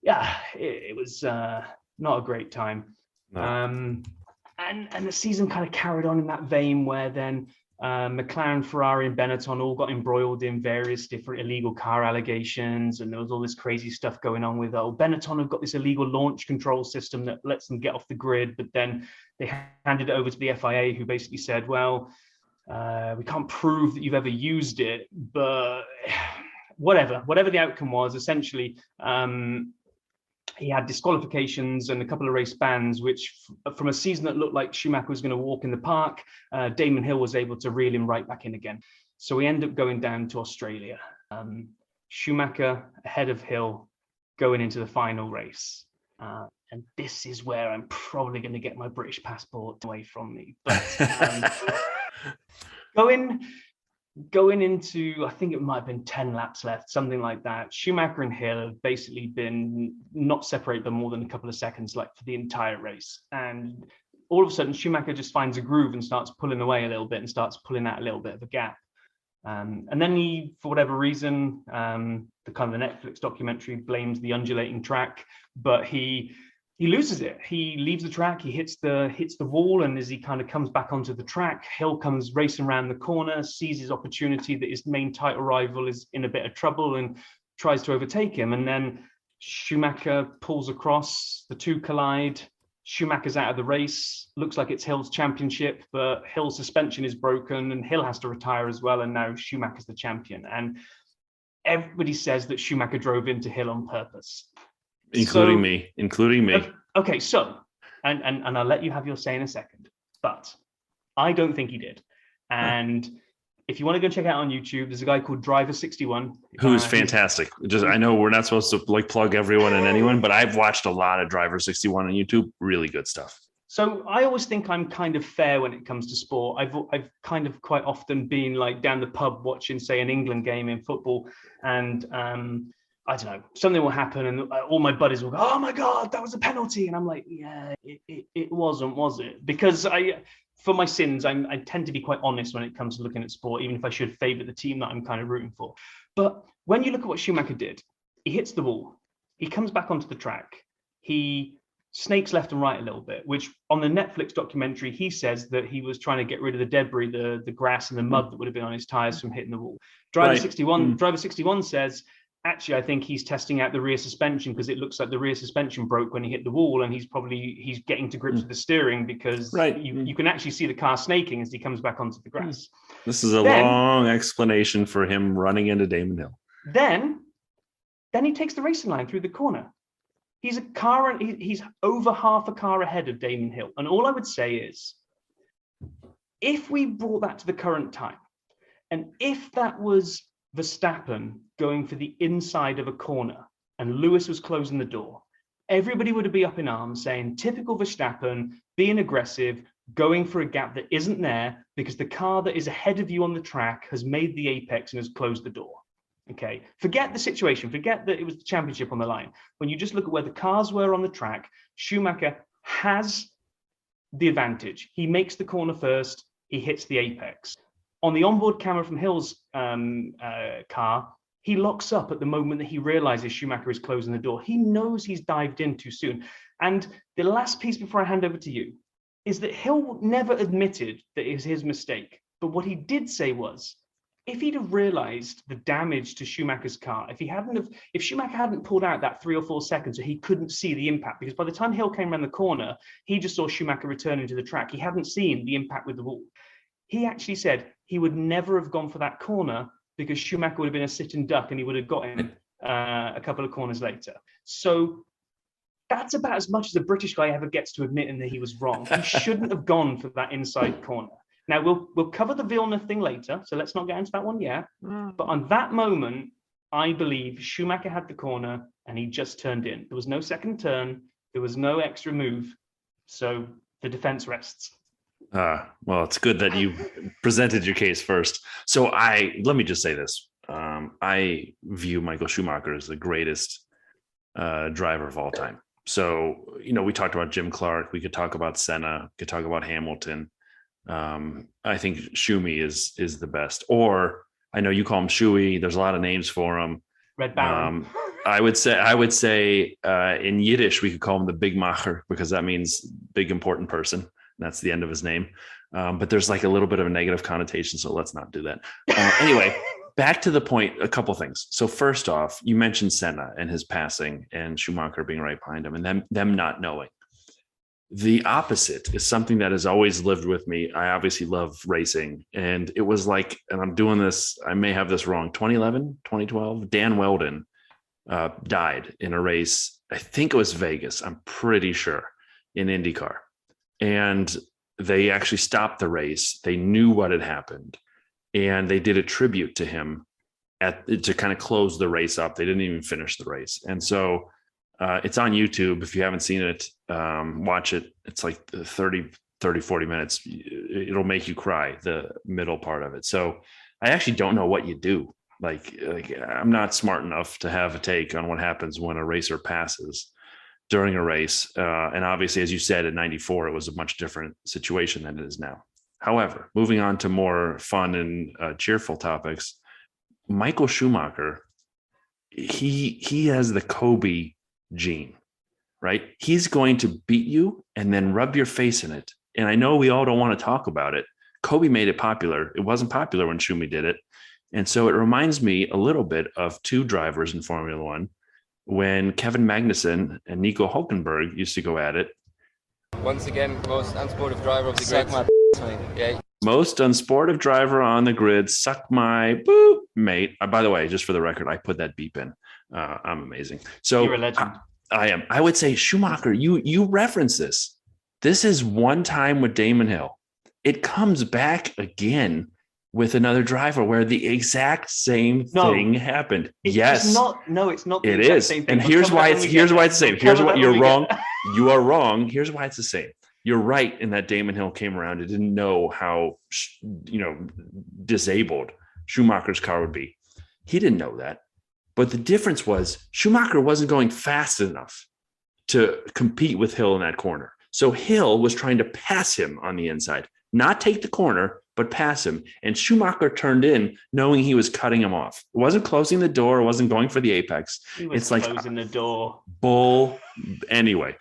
yeah, it was not a great time. No. And the season kind of carried on in that vein, where then McLaren, Ferrari, and Benetton all got embroiled in various different illegal car allegations, and there was all this crazy stuff going on with Benetton have got this illegal launch control system that lets them get off the grid, but then they handed it over to the FIA, who basically said, well, we can't prove that you've ever used it, but whatever the outcome was, essentially, he had disqualifications and a couple of race bans, which from a season that looked like Schumacher was going to walk in the park, Damon Hill was able to reel him right back in again. So we end up going down to Australia. Schumacher ahead of Hill going into the final race. And this is where I'm probably going to get my British passport away from me. But going into, I think it might have been 10 laps left, something like that. Schumacher and Hill have basically been not separated by more than a couple of seconds, like for the entire race. And all of a sudden, Schumacher just finds a groove and starts pulling away a little bit and starts pulling out a little bit of a gap. And then he, for whatever reason, the kind of the Netflix documentary blames the undulating track, but he loses it. He leaves the track, he hits the wall, and as he kind of comes back onto the track, Hill comes racing around the corner, sees his opportunity that his main title rival is in a bit of trouble and tries to overtake him. And then Schumacher pulls across, the two collide, Schumacher's out of the race, looks like it's Hill's championship, but Hill's suspension is broken and Hill has to retire as well, and now Schumacher's the champion. And everybody says that Schumacher drove into Hill on purpose. Including me. Okay, so, and I'll let you have your say in a second, but I don't think he did. And If you want to go check it out on YouTube, there's a guy called Driver61. Who is fantastic. I know we're not supposed to plug everyone and anyone, but I've watched a lot of Driver61 on YouTube. Really good stuff. So I always think I'm kind of fair when it comes to sport. I've kind of quite often been like down the pub watching, say, an England game in football, and I don't know, something will happen, and all my buddies will go, "Oh my God, that was a penalty," and I'm like, "Yeah, it wasn't, was it?" Because for my sins, I tend to be quite honest when it comes to looking at sport, even if I should favour the team that I'm kind of rooting for. But when you look at what Schumacher did, he hits the wall, he comes back onto the track, he snakes left and right a little bit, which on the Netflix documentary, he says that he was trying to get rid of the debris, the grass and the mud that would have been on his tyres from hitting the wall. Driver 61 says, actually, I think he's testing out the rear suspension because it looks like the rear suspension broke when he hit the wall, and he's getting to grips with the steering because you can actually see the car snaking as he comes back onto the grass. This is a long explanation for him running into Damon Hill. Then he takes the racing line through the corner. He's he's over half a car ahead of Damon Hill. And all I would say is, if we brought that to the current time, and if that was Verstappen going for the inside of a corner and Lewis was closing the door, everybody would be up in arms saying, typical Verstappen, being aggressive, going for a gap that isn't there because the car that is ahead of you on the track has made the apex and has closed the door. Okay, forget the situation, forget that it was the championship on the line. When you just look at where the cars were on the track, Schumacher has the advantage. He makes the corner first, he hits the apex. On the onboard camera from Hill's car, he locks up at the moment that he realizes Schumacher is closing the door. He knows he's dived in too soon. And the last piece before I hand over to you is that Hill never admitted that it was his mistake. But what he did say was, if he'd have realized the damage to Schumacher's car, if Schumacher hadn't pulled out that 3 or 4 seconds so he couldn't see the impact, because by the time Hill came around the corner, he just saw Schumacher returning to the track. He hadn't seen the impact with the wall. He actually said he would never have gone for that corner because Schumacher would have been a sitting duck and he would have got him a couple of corners later. So that's about as much as a British guy ever gets to admitting that he was wrong. He shouldn't have gone for that inside corner. Now, we'll cover the Villeneuve thing later, so let's not get into that one yet. But on that moment, I believe Schumacher had the corner and he just turned in. There was no second turn. There was no extra move. So the defense rests. Well, it's good that you presented your case first. So let me just say this. I view Michael Schumacher as the greatest driver of all time. So, we talked about Jim Clark. We could talk about Senna. We could talk about Hamilton. I think Schumi is the best. Or I know you call him Schuey. There's a lot of names for him. Red Baron. I would say in Yiddish we could call him the Big Macher because that means big important person. That's the end of his name. But there's like a little bit of a negative connotation, so let's not do that. Anyway, back to the point, a couple things. So first off, you mentioned Senna and his passing and Schumacher being right behind him and them not knowing. The opposite is something that has always lived with me. I obviously love racing. And it was like, and I'm doing this, I may have this wrong, 2011, 2012, Dan Weldon died in a race. I think it was Vegas. I'm pretty sure in IndyCar. And they actually stopped the race. They knew what had happened. And they did a tribute to him to kind of close the race up. They didn't even finish the race. And so it's on YouTube. If you haven't seen it, watch it. It's like 30, 40 minutes. It'll make you cry, the middle part of it. So I actually don't know what you do. Like I'm not smart enough to have a take on what happens when a racer passes during a race. And obviously, as you said, in 94, it was a much different situation than it is now. However, moving on to more fun and cheerful topics, Michael Schumacher, he has the Kobe gene, right? He's going to beat you and then rub your face in it. And I know we all don't want to talk about it. Kobe made it popular. It wasn't popular when Schumi did it. And so it reminds me a little bit of two drivers in Formula One when Kevin Magnussen and Nico Hulkenberg used to go at it. Once again, most unsportive driver of the grid. Yeah. Most unsportive driver on the grid. Suck my boop, mate. By the way, just for the record, I put that beep in. I'm amazing. So you're a legend. I am. I would say Schumacher, you reference this. This is one time with Damon Hill. It comes back again with another driver where the exact same thing happened. Yes. It's not. No, it's not. It is. And here's why it's the same. Here's what you're wrong. You are wrong. Here's why it's the same. You're right in that Damon Hill came around and didn't know how, disabled Schumacher's car would be. He didn't know that. But the difference was Schumacher wasn't going fast enough to compete with Hill in that corner. So Hill was trying to pass him on the inside, not take the corner, but pass him. And Schumacher turned in knowing he was cutting him off. It wasn't closing the door. It wasn't going for the apex. He was closing the door. Bull. Anyway.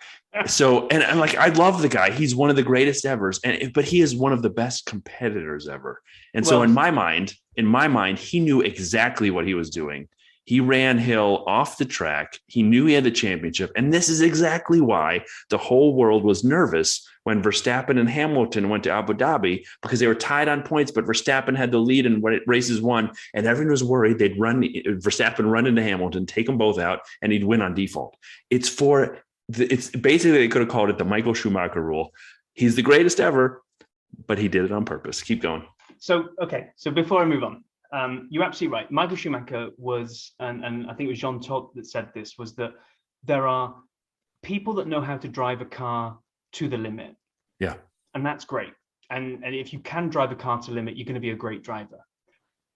So, and I love the guy. He's one of the greatest ever. But he is one of the best competitors ever. And so in my mind, he knew exactly what he was doing. He ran Hill off the track. He knew he had the championship. And this is exactly why the whole world was nervous when Verstappen and Hamilton went to Abu Dhabi, because they were tied on points, but Verstappen had the lead in what races won. And everyone was worried Verstappen run into Hamilton, take them both out, and he'd win on default. It's basically, they could have called it the Michael Schumacher rule. He's the greatest ever, but he did it on purpose. Keep going. So before I move on, you're absolutely right. Michael Schumacher was, and I think it was Jean Todt that said this, was that there are people that know how to drive a car to the limit. Yeah. And that's great. And if you can drive a car to the limit, you're going to be a great driver.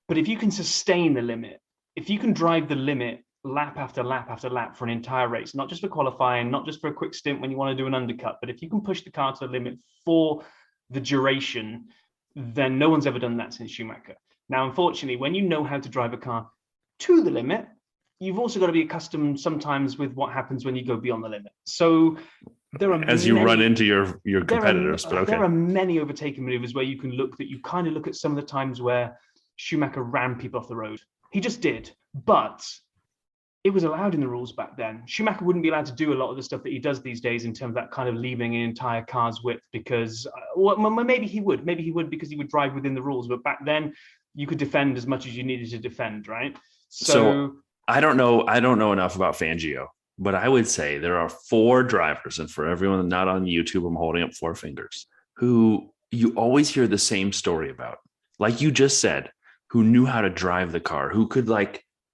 But if you can sustain the limit, if you can drive the limit lap after lap after lap for an entire race, not just for qualifying, not just for a quick stint when you want to do an undercut, but if you can push the car to the limit for the duration, then no one's ever done that since Schumacher. Now, unfortunately, when you know how to drive a car to the limit, you've also got to be accustomed sometimes with what happens when you go beyond the limit. So there are you run into your competitors. There are many overtaking maneuvers where you kind of look at some of the times where Schumacher ran people off the road. He just did, but it was allowed in the rules back then. Schumacher wouldn't be allowed to do a lot of the stuff that he does these days in terms of that kind of leaving an entire car's width, because maybe he would because he would drive within the rules. But back then, you could defend as much as you needed to defend, right? So I don't know enough about Fangio, but I would say there are 4 drivers, and for everyone not on YouTube, I'm holding up 4 fingers, who you always hear the same story about. Like you just said, who knew how to drive the car, who could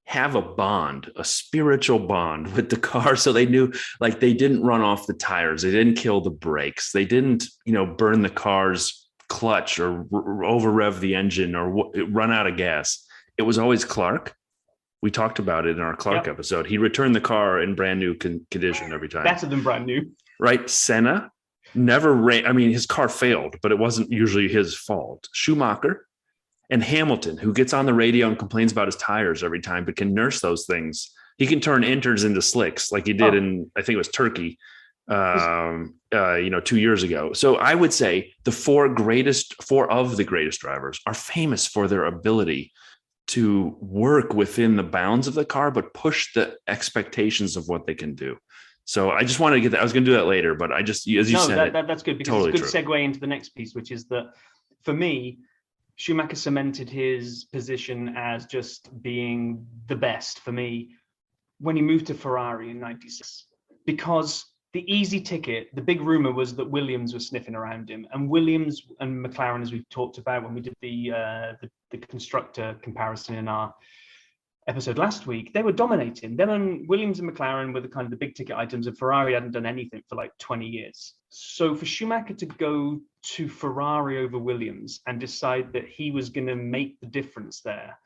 have a spiritual bond with the car. So they knew, they didn't run off the tires. They didn't kill the brakes. They didn't, burn the car's clutch or over rev the engine or run out of gas. It was always Clark. We talked about it in our Clark episode. He returned the car in brand new condition every time. Better than brand new. Right. Senna never ran. I mean, his car failed, but it wasn't usually his fault. Schumacher. And Hamilton, who gets on the radio and complains about his tires every time, but can nurse those things. He can turn inters into slicks like he did in, I think it was Turkey, 2 years ago. So I would say the 4 of the greatest drivers are famous for their ability to work within the bounds of the car, but push the expectations of what they can do. So I just wanted to get that. I was going to do that later, but I just, as you said, that's good, because totally it's a good segue into the next piece, which is that for me, Schumacher cemented his position as just being the best for me when he moved to Ferrari in '96, because the easy ticket, the big rumor was that Williams was sniffing around him, and Williams and McLaren, as we've talked about when we did the constructor comparison in our episode last week, they were dominating. Then Williams and McLaren were the kind of the big ticket items, and Ferrari hadn't done anything for 20 years. So for Schumacher to go to Ferrari over Williams and decide that he was going to make the difference there,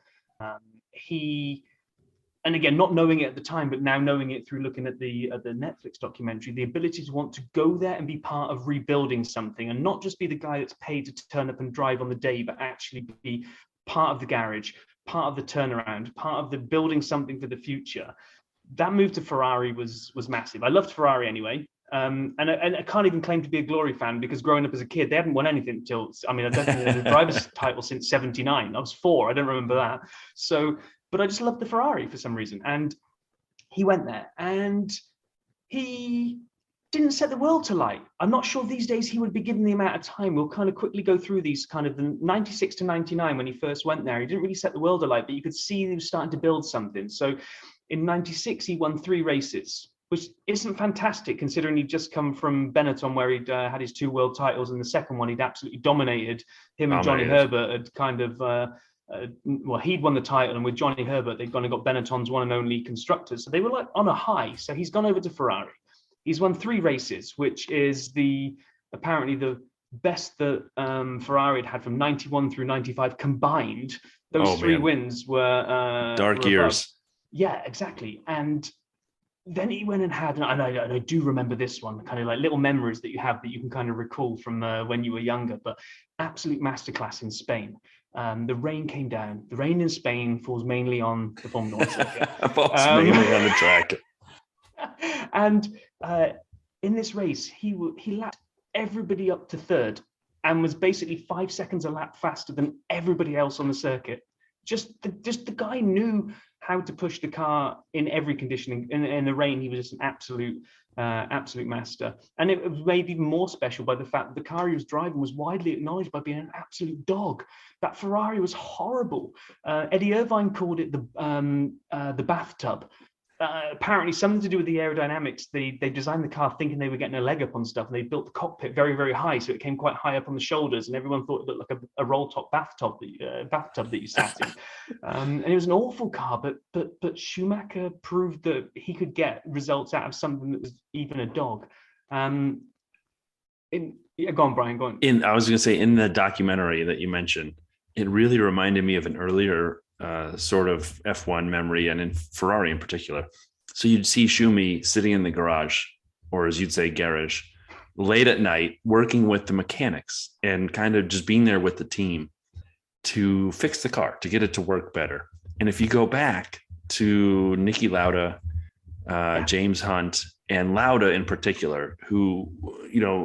and again, not knowing it at the time, but now knowing it through looking at the Netflix documentary, the ability to want to go there and be part of rebuilding something, and not just be the guy that's paid to turn up and drive on the day, but actually be part of the garage, part of the turnaround, part of the building something for the future. That move to Ferrari was massive. I loved Ferrari anyway. And I can't even claim to be a Glory fan, because growing up as a kid, they hadn't won anything I don't think they had a driver's title since '79. I was 4. I don't remember that. So, but I just loved the Ferrari for some reason. And he went there and he didn't set the world to light. I'm not sure these days he would be given the amount of time. We'll kind of quickly go through these kind of the 96 to 99 when he first went there. He didn't really set the world alight, but you could see he was starting to build something. So in '96, he won 3 races. which isn't fantastic considering he'd just come from Benetton, where he'd had his 2 world titles, and the second one he'd absolutely dominated. Him and Johnny Herbert had kind of, well, he'd won the title, and with Johnny Herbert, they'd gone and got Benetton's one and only constructors. So they were like on a high. So he's gone over to Ferrari. He's won 3 races, which is apparently the best that Ferrari had from 91 through 95 combined. Those 3 wins were dark were years. Above. Yeah, exactly. And then he went and had, and I do remember this one, kind of like little memories that you have that you can kind of recall from when you were younger, but absolute masterclass in Spain. The rain came down. The rain in Spain falls mainly on the Formula 1 circuit. Falls mainly on the track. And in this race, he lapped everybody up to 3rd and was basically 5 seconds a lap faster than everybody else on the circuit. Just the guy knew how to push the car in every condition. In the rain, he was just an absolute master. And it was made even more special by the fact that the car he was driving was widely acknowledged by being an absolute dog. That Ferrari was horrible. Eddie Irvine called it the bathtub. Apparently something to do with the aerodynamics. They designed the car thinking they were getting a leg up on stuff, and they built the cockpit very, very high, so it came quite high up on the shoulders, and everyone thought it looked like a roll top bathtub that you sat in. And it was an awful car, but Schumacher proved that he could get results out of something that was even a dog. Go on, Brian. Go on. I was going to say, in the documentary that you mentioned, it really reminded me of an earlier sort of F1 memory, and in Ferrari in particular. So you'd see Schumi sitting in the garage, or as you'd say, garage, late at night, working with the mechanics and kind of just being there with the team to fix the car, to get it to work better. And if you go back to Niki Lauda, James Hunt, and Lauda in particular, who,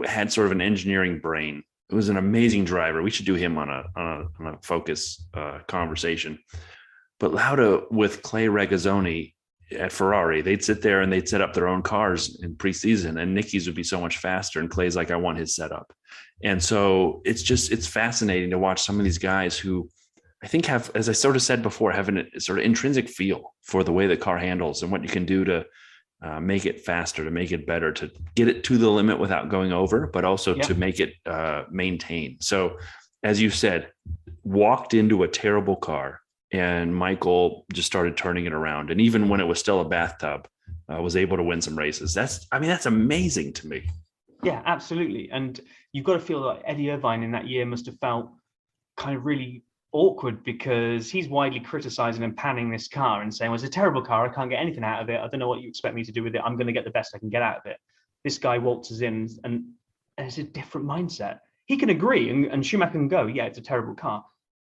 had sort of an engineering brain. It was an amazing driver. We should do him on a focus conversation. But Lauda with Clay Regazzoni at Ferrari, they'd sit there and they'd set up their own cars in preseason, and Nicky's would be so much faster. And Clay's like, I want his setup. And so it's fascinating to watch some of these guys who I think have, as I sort of said before, have a sort of intrinsic feel for the way the car handles and what you can do to make it faster, to make it better, to get it to the limit without going over, but also to make it maintain. So as you said, walked into a terrible car, and Michael just started turning it around. And even when it was still a bathtub, was able to win some races. That's amazing to me. Yeah, absolutely. And you've got to feel like Eddie Irvine in that year must have felt kind of really awkward, because he's widely criticizing and panning this car and saying, well, it's a terrible car. I can't get anything out of it. I don't know what you expect me to do with it. I'm going to get the best I can get out of it. This guy waltzes in and it's a different mindset. He can agree, and Schumacher can go, yeah, it's a terrible car,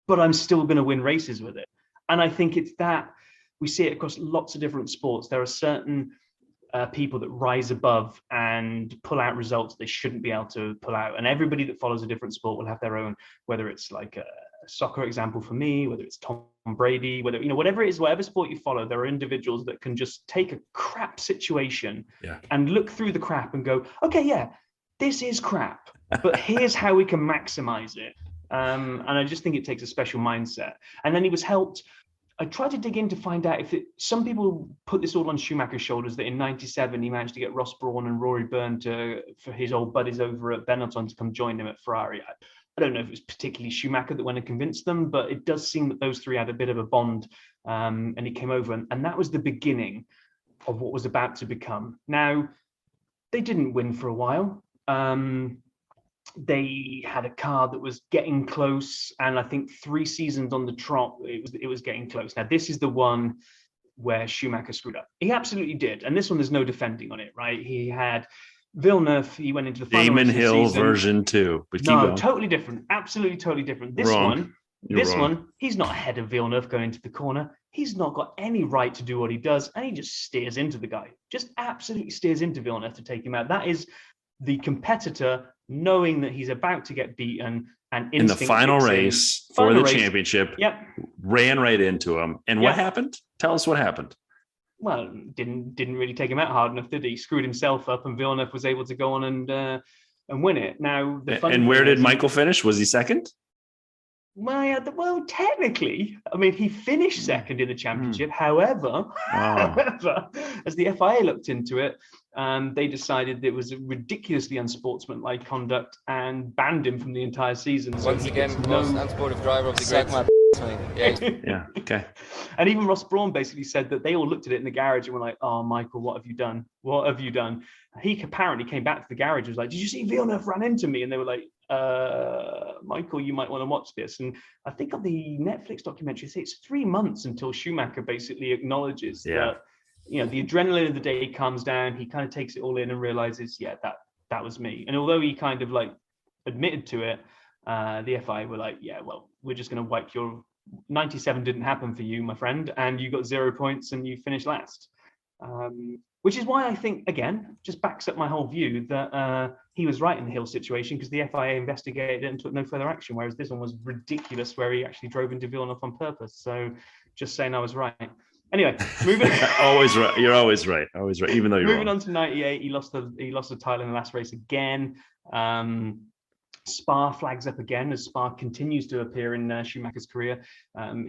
but I'm still going to win races with it. And I think it's that we see it across lots of different sports. There are certain people that rise above and pull out results they shouldn't be able to pull out. And everybody that follows a different sport will have their own, whether it's like a soccer example for me, whether it's Tom Brady, whatever it is, whatever sport you follow, there are individuals that can just take a crap situation and look through the crap and go, okay, yeah, this is crap, but here's how we can maximize it. And I just think it takes a special mindset. And then he was helped. I tried to dig in to find out if some people put this all on Schumacher's shoulders, that in 97 he managed to get Ross Brawn and Rory Byrne for his old buddies over at Benetton to come join him at Ferrari. I don't know if it was particularly Schumacher that went and convinced them, but it does seem that those three had a bit of a bond, and he came over, and that was the beginning of what was about to become. Now, they didn't win for a while. They had a car that was getting close, and I think 3 seasons on the trot, it was getting close. Now, this is the one where Schumacher screwed up. He absolutely did, and this one there's no defending on it, right? He had Villeneuve, he went into the final Damon Hill version 2. But no, totally different. Absolutely, totally different. This one, he's not ahead of Villeneuve going into the corner. He's not got any right to do what he does, and he just steers into the guy. Just absolutely steers into Villeneuve to take him out. That is the competitor knowing that he's about to get beaten, and in the final race for the championship, ran right into him. And what happened? Tell us what happened. Well, didn't really take him out hard enough, did he? Screwed himself up, and Villeneuve was able to go on and win it. Now, and where did Michael finish? Was he second? Well, technically, I mean, he finished second in the championship. However, as the FIA looked into it, they decided it was a ridiculously unsportsmanlike conduct and banned him from the entire season. So once again, most unsportive driver of the SECMA 28. Yeah. Okay. And even Ross Brawn basically said that they all looked at it in the garage and were like, "Oh, Michael, what have you done? What have you done?" He apparently came back to the garage and was like, "Did you see Villeneuve run into me?" And they were like, Michael, you might want to watch this. And I think on the Netflix documentary, it's 3 months until Schumacher basically acknowledges that, the adrenaline of the day calms down. He kind of takes it all in and realizes, that was me. And although he kind of like admitted to it, the FIA were like, we're just going to wipe your 97 didn't happen for you, my friend, and you got 0 points and you finished last. Which is why I think, again, just backs up my whole view that he was right in the Hill situation, because the FIA investigated it and took no further action, whereas this one was ridiculous, where he actually drove into Villeneuve on purpose. So just saying I was right. Anyway, moving always right. You're always right. Always right, even though you're moving wrong. on to 98. He lost the title in the last race again. Spa flags up again as Spa continues to appear in Schumacher's career.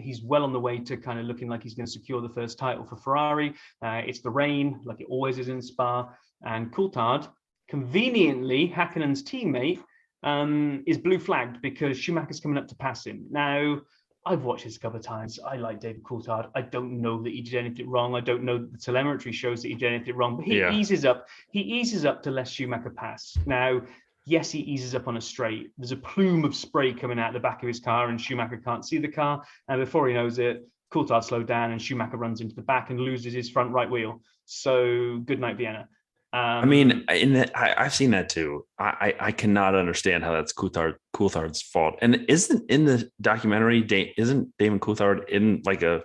He's well on the way to kind of looking like he's going to secure the first title for Ferrari. It's the rain, like it always is in Spa. And Coulthard, conveniently, Häkkönen's teammate, is blue flagged because Schumacher's coming up to pass him. Now, I've watched this a couple of times. I like David Coulthard. I don't know that he did anything wrong. I don't know that the telemetry shows that he did anything wrong, but he eases up. He eases up to let Schumacher pass. Now, yes, he eases up on a straight. There's a plume of spray coming out the back of his car and Schumacher can't see the car. And before he knows it, Coulthard slowed down and Schumacher runs into the back and loses his front right wheel. So good night, Vienna. I mean, I've seen that too. I cannot understand how that's Coulthard's fault. And isn't in the documentary, isn't Damon Coulthard in like a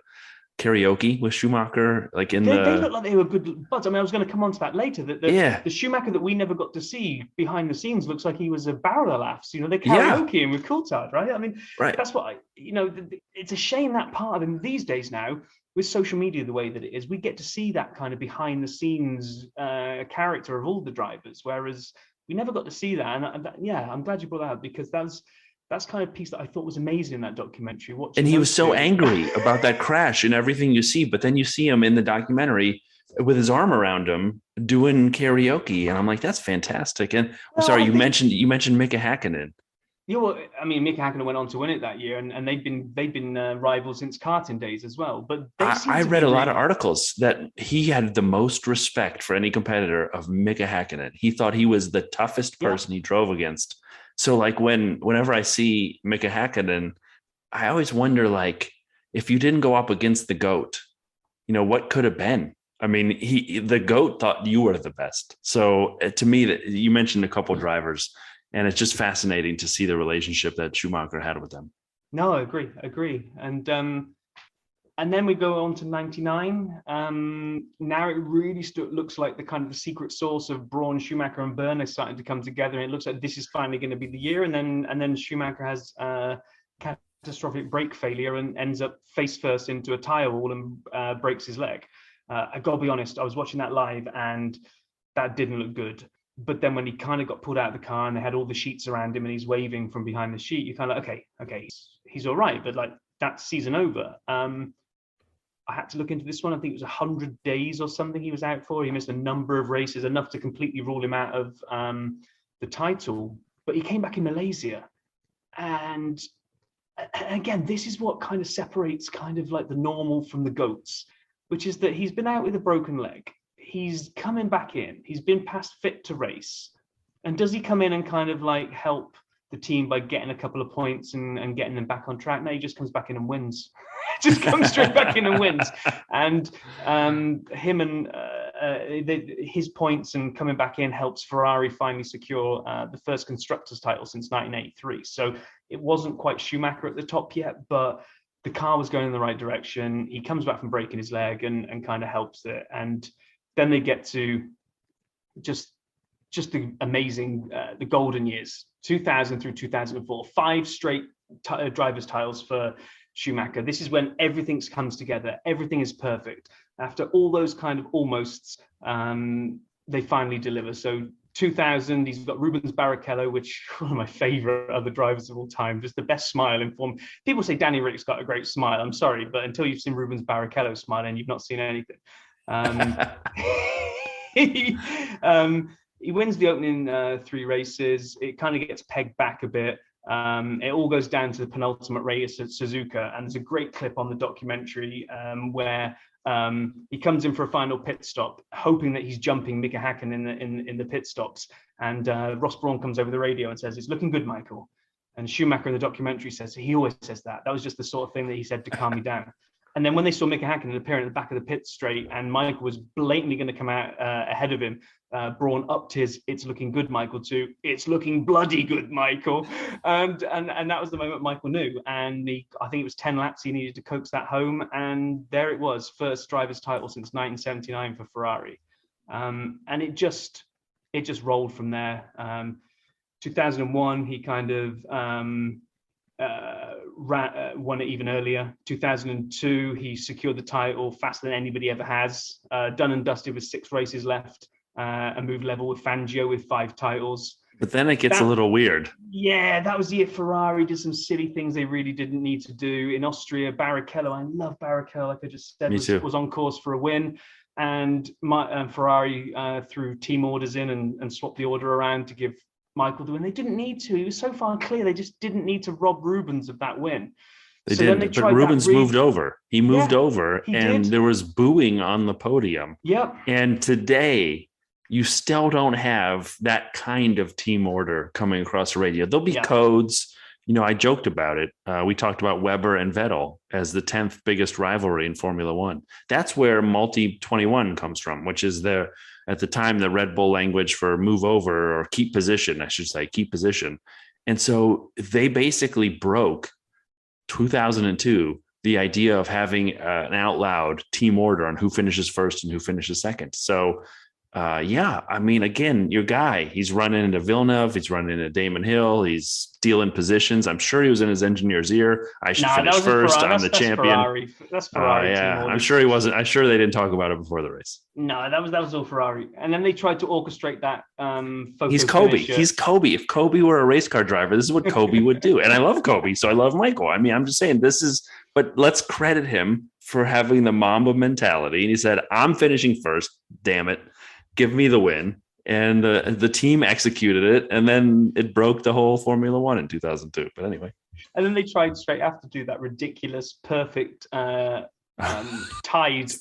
karaoke with Schumacher? Like they look like they were good buds. I mean, I was going to come on to that later. The Schumacher that we never got to see behind the scenes looks like he was a barrel of laughs. They karaokeing with Coulthard, right? I mean, that's what it's a shame that part of him these days now, with social media the way that it is, we get to see that kind of behind the scenes character of all the drivers, whereas we never got to see that. And I'm glad you brought that up, because that's kind of piece that I thought was amazing in that documentary. And he was so angry about that crash and everything you see, but then you see him in the documentary with his arm around him doing karaoke, and I'm like, that's fantastic. And I'm sorry, you mentioned Mika Häkkinen. I mean, Mika Häkkinen went on to win it that year, and they've been rivals since karting days as well. But I read a lot of articles that he had the most respect for any competitor of Mika Häkkinen. He thought he was the toughest person he drove against. So like whenever I see Mika Häkkinen, I always wonder, like, if you didn't go up against the GOAT, what could have been? I mean, the GOAT thought you were the best. So to me, that you mentioned a couple of drivers, and it's just fascinating to see the relationship that Schumacher had with them. No, I agree. And then we go on to 99. Now it really looks like the kind of the secret sauce of Brawn, Schumacher, and Byrne is starting to come together. And it looks like this is finally going to be the year. And then Schumacher has catastrophic brake failure and ends up face first into a tire wall and breaks his leg. I got to be honest, I was watching that live and that didn't look good. But then when he kind of got pulled out of the car and they had all the sheets around him and he's waving from behind the sheet, you're kind of like, okay, he's all right. But like, that's season over. I had to look into this one. I think it was 100 days or something he was out for. He missed a number of races, enough to completely rule him out of the title. But he came back in Malaysia. And again, this is what kind of separates kind of like the normal from the GOATs, which is that he's been out with a broken leg. He's coming back in. He's been past fit to race. And does he come in and kind of like help the team by getting a couple of points and getting them back on track? No, he just comes back in and wins. Just comes straight back in and wins. And him and his points and coming back in helps Ferrari finally secure the first constructors title since 1983. So it wasn't quite Schumacher at the top yet, but the car was going in the right direction. He comes back from breaking his leg and kind of helps it. And then they get to just the amazing, the golden years, 2000 through 2004, 5 straight drivers' titles for Schumacher. This is when everything comes together. Everything is perfect. After all those kind of almosts, they finally deliver. So 2000, he's got Rubens Barrichello, which one of my favorite other drivers of all time, just the best smile in form. People say Danny Rick's got a great smile. I'm sorry, but until you've seen Rubens Barrichello smiling, you've not seen anything. He wins the opening 3 races. It kind of gets pegged back a bit. It all goes down to the penultimate race at Suzuka, and there's a great clip on the documentary where he comes in for a final pit stop, hoping that he's jumping Mika Häkkinen in the pit stops, and Ross Brawn comes over the radio and says, "It's looking good, Michael." And Schumacher in the documentary says he always says that. That was just the sort of thing that he said to calm me down. And then when they saw Mika Häkkinen appear at the back of the pit straight, and Michael was blatantly going to come out ahead of him, Brawn upped his "It's looking good, Michael" to "It's looking bloody good, Michael," and that was the moment Michael knew. And I think it was 10 laps he needed to coax that home, and there it was, first driver's title since 1979 for Ferrari, and it just rolled from there. 2001, he kind of won it even earlier. 2002, he secured the title faster than anybody ever has. Done and dusted with 6 races left. And moved level with Fangio with 5 titles. But then it gets a little weird. Yeah, that was the year Ferrari did some silly things they really didn't need to do. In Austria, Barrichello, I love Barrichello, like I just said, was on course for a win. And Ferrari threw team orders in and swapped the order around to give Michael the win. They didn't need to. It was so far clear. They just didn't need to rob Rubens of that win. They did, but Rubens moved over. He moved over, and there was booing on the podium. Yep. And today, you still don't have that kind of team order coming across the radio. There'll be codes. You know, I joked about it. We talked about Weber and Vettel as the 10th biggest rivalry in Formula One. That's where multi-21 comes from, which is at the time, the Red Bull language for move over or keep position, I should say, keep position. And so they basically broke 2002, the idea of having an out loud team order on who finishes first and who finishes second. So, I mean, again, your guy, he's running into Villeneuve, he's running into Damon Hill, he's stealing positions. I'm sure he was in his engineer's ear. I should finish first. I'm the champion. That's Ferrari. I'm sure he wasn't. I'm sure they didn't talk about it before the race. No, that was all Ferrari. And then they tried to orchestrate that. He's Kobe. He's Kobe. If Kobe were a race car driver, this is what Kobe would do. And I love Kobe, so I love Michael. I mean, I'm just saying but let's credit him for having the Mamba mentality. And he said, "I'm finishing first. Damn it. Give me the win." And the team executed it, and then it broke the whole Formula One in 2002. But anyway. And then they tried straight after to do that ridiculous, perfect, tied,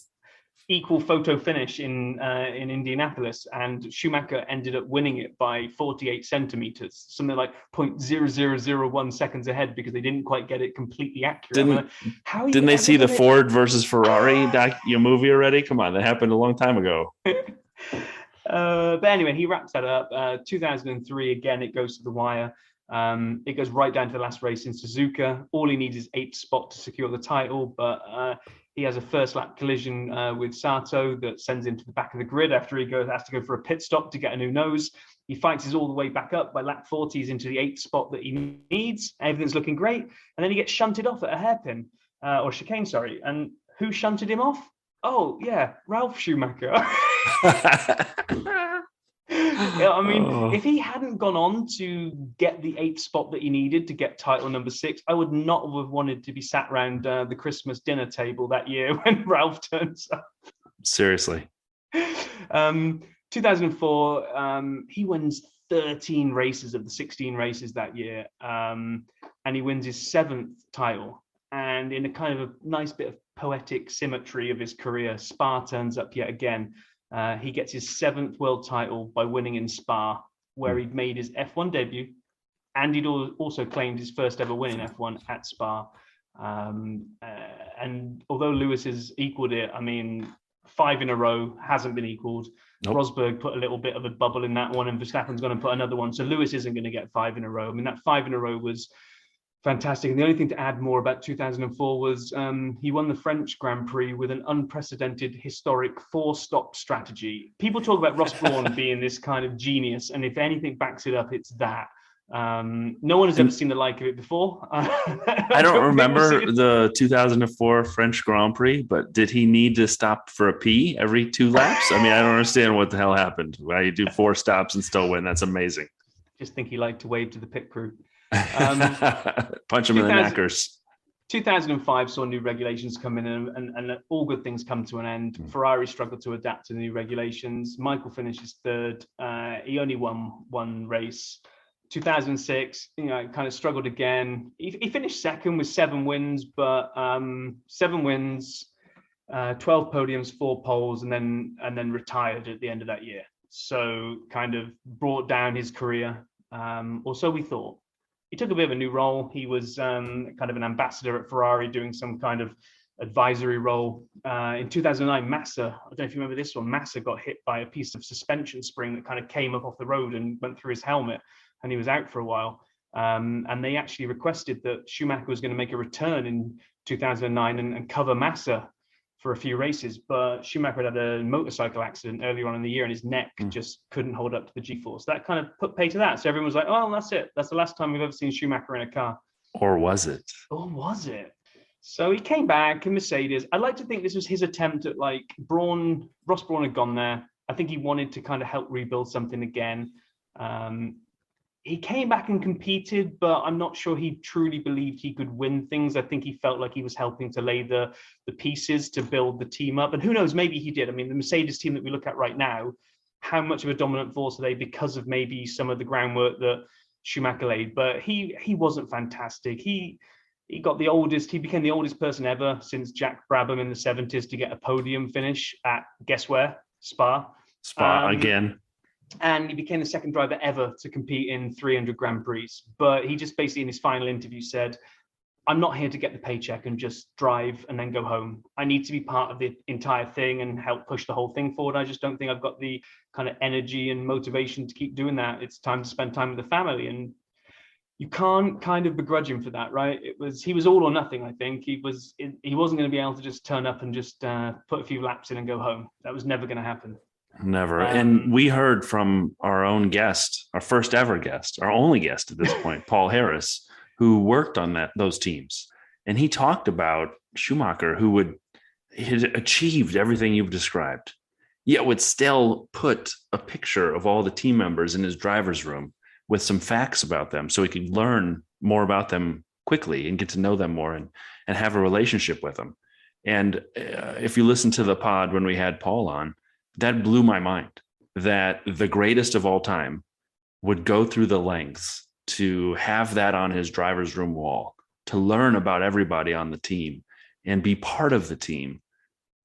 equal photo finish in Indianapolis, and Schumacher ended up winning it by 48 centimeters, something like 0.0001 seconds ahead, because they didn't quite get it completely accurate. Didn't they see the Ford versus Ferrari movie already? Come on, that happened a long time ago. But anyway, he wraps that up. 2003, again, it goes to the wire. It goes right down to the last race in Suzuka. All he needs is 8th spot to secure the title, but he has a first lap collision with Sato that sends him to the back of the grid after he has to go for a pit stop to get a new nose. He fights his all the way back up. By lap 40, he's into the 8th spot that he needs. Everything's looking great. And then he gets shunted off at a hairpin, or chicane, sorry. And who shunted him off? Oh, yeah, Ralf Schumacher. I mean, if he hadn't gone on to get the 8th spot that he needed to get title number 6, I would not have wanted to be sat around the Christmas dinner table that year when Ralph turns up. Seriously. 2004, he wins 13 races of the 16 races that year, and he wins his 7th title. And in a kind of a nice bit of poetic symmetry of his career, Spa turns up yet again. He gets his 7th world title by winning in Spa, where he'd made his F1 debut, and he'd also claimed his first ever win in F1 at Spa. And although Lewis has equaled it, I mean, 5 in a row hasn't been equaled. Nope. Rosberg put a little bit of a bubble in that one, and Verstappen's going to put another one. So Lewis isn't going to get 5 in a row. I mean, that 5 in a row was fantastic. And the only thing to add more about 2004 was he won the French Grand Prix with an unprecedented, historic 4-stop strategy. People talk about Ross Brawn being this kind of genius, and if anything backs it up, it's that. No one has ever seen the like of it before. I don't remember the 2004 French Grand Prix, but did he need to stop for a pee every 2 laps? I mean, I don't understand what the hell happened. Why you do 4 stops and still win? That's amazing. Just think he liked to wave to the pit crew. Punch him in the knackers. 2005 saw new regulations come in, and all good things come to an end. Ferrari struggled to adapt to the new regulations. Michael finishes third. He only won 1 race. 2006, kind of struggled again. He finished second with 7 wins, but 7 wins, 12 podiums, 4 poles, and then retired at the end of that year. So kind of brought down his career, or so we thought. He took a bit of a new role. He was kind of an ambassador at Ferrari, doing some kind of advisory role. In 2009, Massa, I don't know if you remember this one, Massa got hit by a piece of suspension spring that kind of came up off the road and went through his helmet, and he was out for a while. And they actually requested that Schumacher was going to make a return in 2009 and cover Massa for a few races, but Schumacher had a motorcycle accident earlier on in the year and his neck just couldn't hold up to the G-force. That kind of put pay to that. So everyone was like, oh, that's it. That's the last time we've ever seen Schumacher in a car. Or was it? So he came back in Mercedes. I like to think this was his attempt at Ross Brawn had gone there. I think he wanted to kind of help rebuild something again. He came back and competed, but I'm not sure he truly believed he could win things. I think he felt like he was helping to lay the pieces to build the team up. And who knows, maybe he did. I mean, the Mercedes team that we look at right now, how much of a dominant force are they because of maybe some of the groundwork that Schumacher laid? But he wasn't fantastic. He became the oldest person ever since Jack Brabham in the 70s to get a podium finish at, guess where? Spa again. And he became the second driver ever to compete in 300 Grand Prix. But he just basically in his final interview said, I'm not here to get the paycheck and just drive and then go home. I need to be part of the entire thing and help push the whole thing forward. I just don't think I've got the kind of energy and motivation to keep doing that. It's time to spend time with the family. And you can't kind of begrudge him for that, right? He was all or nothing, I think. He wasn't going to be able to just turn up and just put a few laps in and go home. That was never going to happen. Never. And we heard from our own guest, our first ever guest, our only guest at this point, Paul Harris, who worked on those teams. And he talked about Schumacher, who had achieved everything you've described, yet would still put a picture of all the team members in his driver's room with some facts about them so he could learn more about them quickly and get to know them more and have a relationship with them. And if you listen to the pod when we had Paul on, that blew my mind that the greatest of all time would go through the lengths to have that on his driver's room wall, to learn about everybody on the team and be part of the team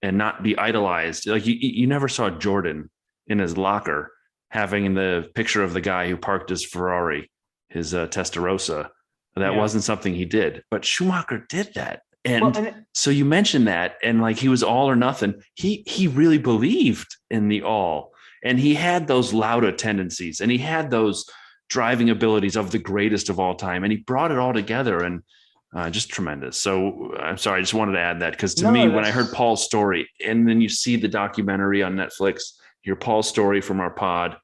and not be idolized. Like you never saw Jordan in his locker having the picture of the guy who parked his Ferrari, his Testarossa. That wasn't something he did, but Schumacher did that. And so you mentioned that, and like he was all or nothing. He really believed in the all, and he had those Lauda tendencies, and he had those driving abilities of the greatest of all time, and he brought it all together, and just tremendous. So I'm sorry, I just wanted to add that because to me, when I heard Paul's story, and then you see the documentary on Netflix, hear Paul's story from our pod,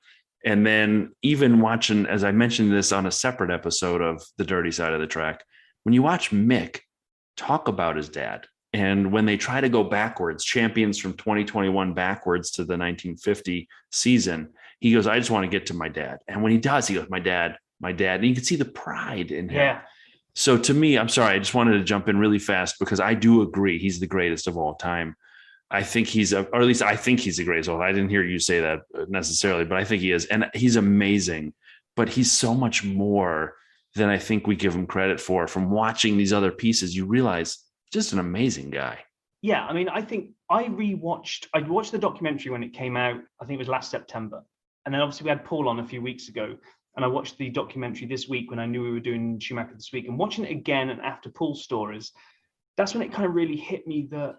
and then even watching, as I mentioned this on a separate episode of The Dirty Side of the Track, when you watch Mick talk about his dad, and when they try to go backwards, champions from 2021 backwards to the 1950 season, he goes, I just want to get to my dad. And when he does, he goes, my dad. And you can see the pride in him. Yeah. So to me, I'm sorry, I just wanted to jump in really fast because I do agree he's the greatest of all time. I think or at least I think he's the greatest of all time. I didn't hear you say that necessarily, but I think he is. And he's amazing, but he's so much more than I think we give him credit for. From watching these other pieces, you realize just an amazing guy. Yeah, I mean, I think I watched the documentary when it came out. I think it was last September. And then obviously we had Paul on a few weeks ago. And I watched the documentary this week when I knew we were doing Schumacher this week. And watching it again and after Paul's stories, that's when it kind of really hit me that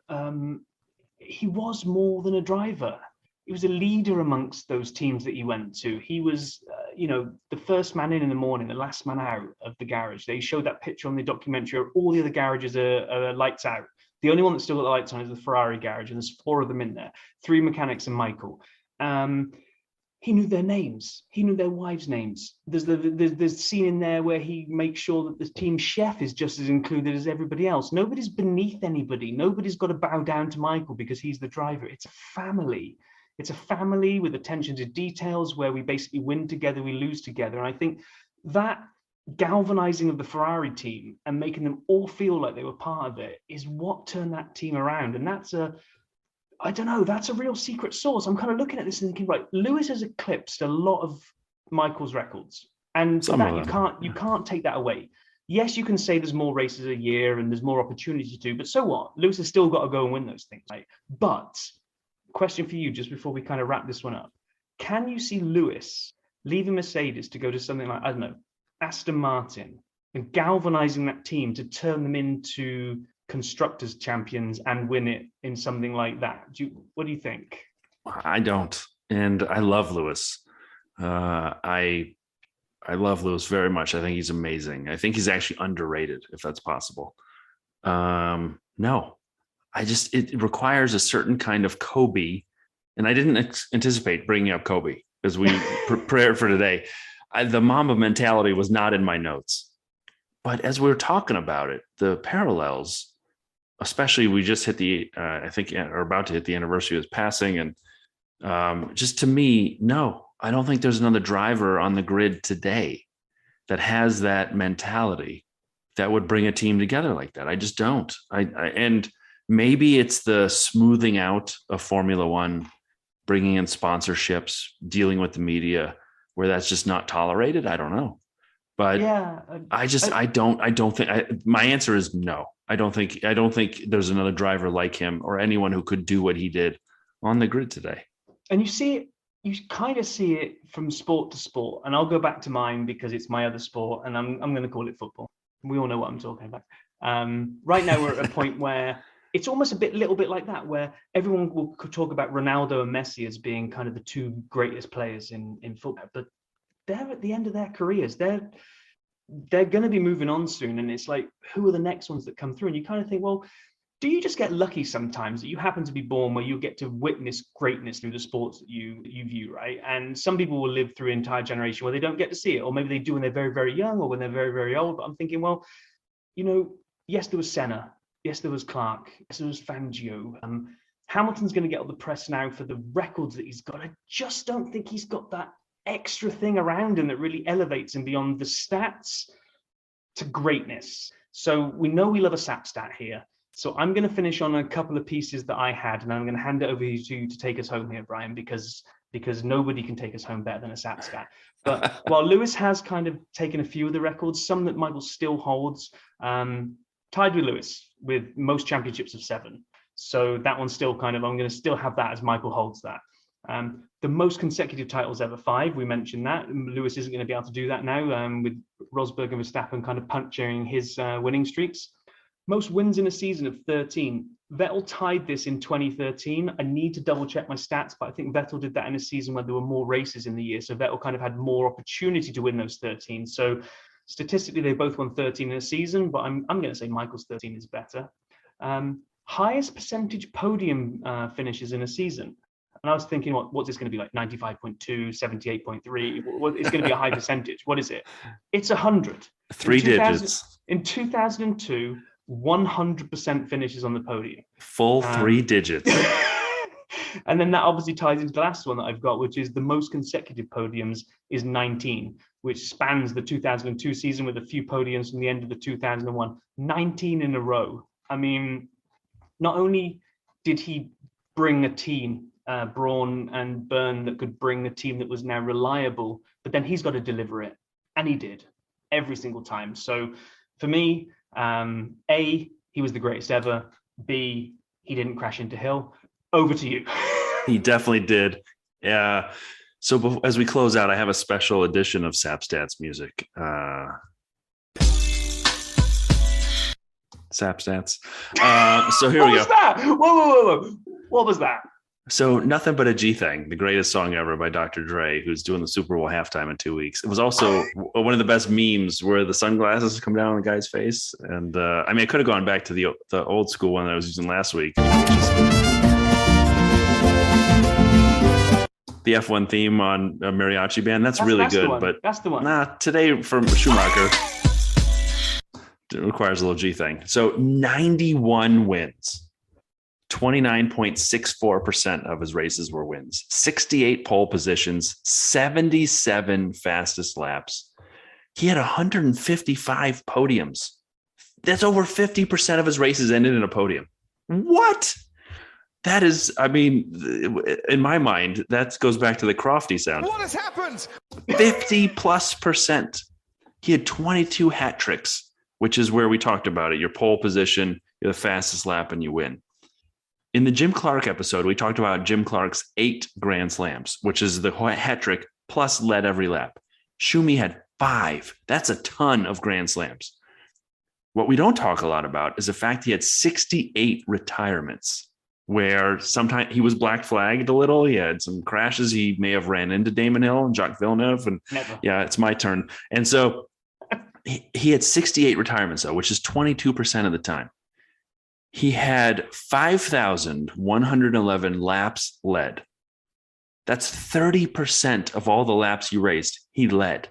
he was more than a driver. He was a leader amongst those teams that he went to. He was, the first man in the morning, the last man out of the garage. They showed that picture on the documentary. All the other garages are lights out. The only one that's still got the lights on is the Ferrari garage, and there's 4 of them in there, 3 mechanics and Michael. he knew their names. He knew their wives' names. There's the scene in there where he makes sure that the team chef is just as included as everybody else. Nobody's beneath anybody. Nobody's got to bow down to Michael because he's the driver. It's a family. It's a family with attention to details where we basically win together, we lose together. And I think that galvanizing of the Ferrari team and making them all feel like they were part of it is what turned that team around. And that's a real secret sauce. I'm kind of looking at this and thinking, right, Lewis has eclipsed a lot of Michael's records. And that you can't take that away. Yes, you can say there's more races a year and there's more opportunity to, but so what? Lewis has still got to go and win those things, right? But question for you, just before we kind of wrap this one up, can you see Lewis leaving Mercedes to go to something like, I don't know, Aston Martin, and galvanizing that team to turn them into constructors champions and win it in something like that? What do you think? I don't, and I love Lewis. I love Lewis very much. I think he's amazing. I think he's actually underrated, if that's possible. No, it requires a certain kind of Kobe, and I didn't anticipate bringing up Kobe as we prepared for today. The Mamba mentality was not in my notes, but as we were talking about it, the parallels, especially we just hit are about to hit the anniversary of his passing. And just to me, no, I don't think there's another driver on the grid today that has that mentality that would bring a team together like that. I just don't. And maybe it's the smoothing out of Formula One, bringing in sponsorships, dealing with the media, where that's just not tolerated. I don't know. But yeah, I don't think my answer is no. I don't think there's another driver like him or anyone who could do what he did on the grid today. And you kind of see it from sport to sport. And I'll go back to mine because it's my other sport, and I'm going to call it football. We all know what I'm talking about. Right now we're at a point where it's almost little bit like that, where everyone will talk about Ronaldo and Messi as being kind of the two greatest players in football, but they're at the end of their careers. They're going to be moving on soon. And it's like, who are the next ones that come through? And you kind of think, well, do you just get lucky sometimes that you happen to be born where you get to witness greatness through the sports that you view, right? And some people will live through an entire generation where they don't get to see it, or maybe they do when they're very, very young or when they're very, very old. But I'm thinking, well, yes, there was Senna. Yes, there was Clark. Yes, there was Fangio. Hamilton's going to get all the press now for the records that he's got. I just don't think he's got that extra thing around him that really elevates him beyond the stats to greatness. So we know we love a SAP stat here. So I'm going to finish on a couple of pieces that I had, and I'm going to hand it over to you to take us home here, Brian, because nobody can take us home better than a SAP stat. But while Lewis has kind of taken a few of the records, some that Michael still holds, tied with Lewis with most championships of 7. So that one's still I'm going to still have that as Michael holds that. The most consecutive titles ever, 5. We mentioned that. Lewis isn't going to be able to do that now, with Rosberg and Verstappen kind of puncturing his winning streaks. Most wins in a season of 13. Vettel tied this in 2013. I need to double check my stats, but I think Vettel did that in a season where there were more races in the year. So Vettel kind of had more opportunity to win those 13. So statistically, they both won 13 in a season, but I'm going to say Michael's 13 is better. Highest percentage podium finishes in a season. And I was thinking, what's this going to be like? 95.2, 78.3? It's going to be a high percentage. What is it? It's 100. 3 digits. In 2002, 100% finishes on the podium. Full 3 digits. And then that obviously ties into the last one that I've got, which is the most consecutive podiums is 19, which spans the 2002 season with a few podiums from the end of the 2001. 19 in a row. I mean, not only did he bring a team, Brawn and Byrne, that could bring a team that was now reliable, but then he's got to deliver it. And he did every single time. So for me, A, he was the greatest ever. B, he didn't crash into Hill. Over to you. He definitely did. Yeah. So as we close out, I have a special edition of Sap Stats music. Sap Stats. So here we go. What was that? Whoa. What was that? So Nothing But a G Thing, the greatest song ever by Dr. Dre, who's doing the Super Bowl halftime in 2 weeks. It was also one of the best memes where the sunglasses come down on the guy's face. And I could have gone back to the old school one that I was using last week. The F1 theme on a mariachi band. That's really good. But that's the one. Today from Schumacher, it requires a little G thing. So 91 wins. 29.64% of his races were wins, 68 pole positions, 77 fastest laps. He had 155 podiums. That's over 50% of his races ended in a podium. What? That is, I mean, in my mind, that goes back to the Crofty sound. What has happened? 50+%. He had 22 hat tricks, which is where we talked about it. Your pole position, you're the fastest lap, and you win. In the Jim Clark episode, we talked about Jim Clark's 8 Grand Slams, which is the hat trick plus led every lap. Schumi had 5. That's a ton of Grand Slams. What we don't talk a lot about is the fact he had 68 retirements, where sometimes he was black flagged a little. He had some crashes. He may have ran into Damon Hill and Jacques Villeneuve. And yeah, it's my turn. And so he had 68 retirements, though, which is 22% of the time. He had 5,111 laps led. That's 30% of all the laps you raced. He led.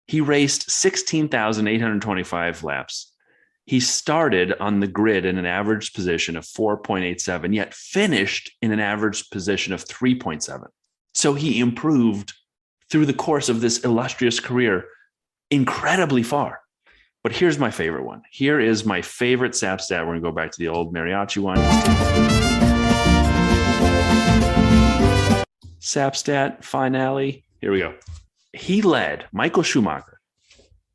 He raced 16,825 laps. He started on the grid in an average position of 4.87, yet finished in an average position of 3.7. So he improved through the course of this illustrious career incredibly far. But here's my favorite one. Here is my favorite SAP stat. We're going to go back to the old mariachi one. SAP stat finale. Here we go. He led, Michael Schumacher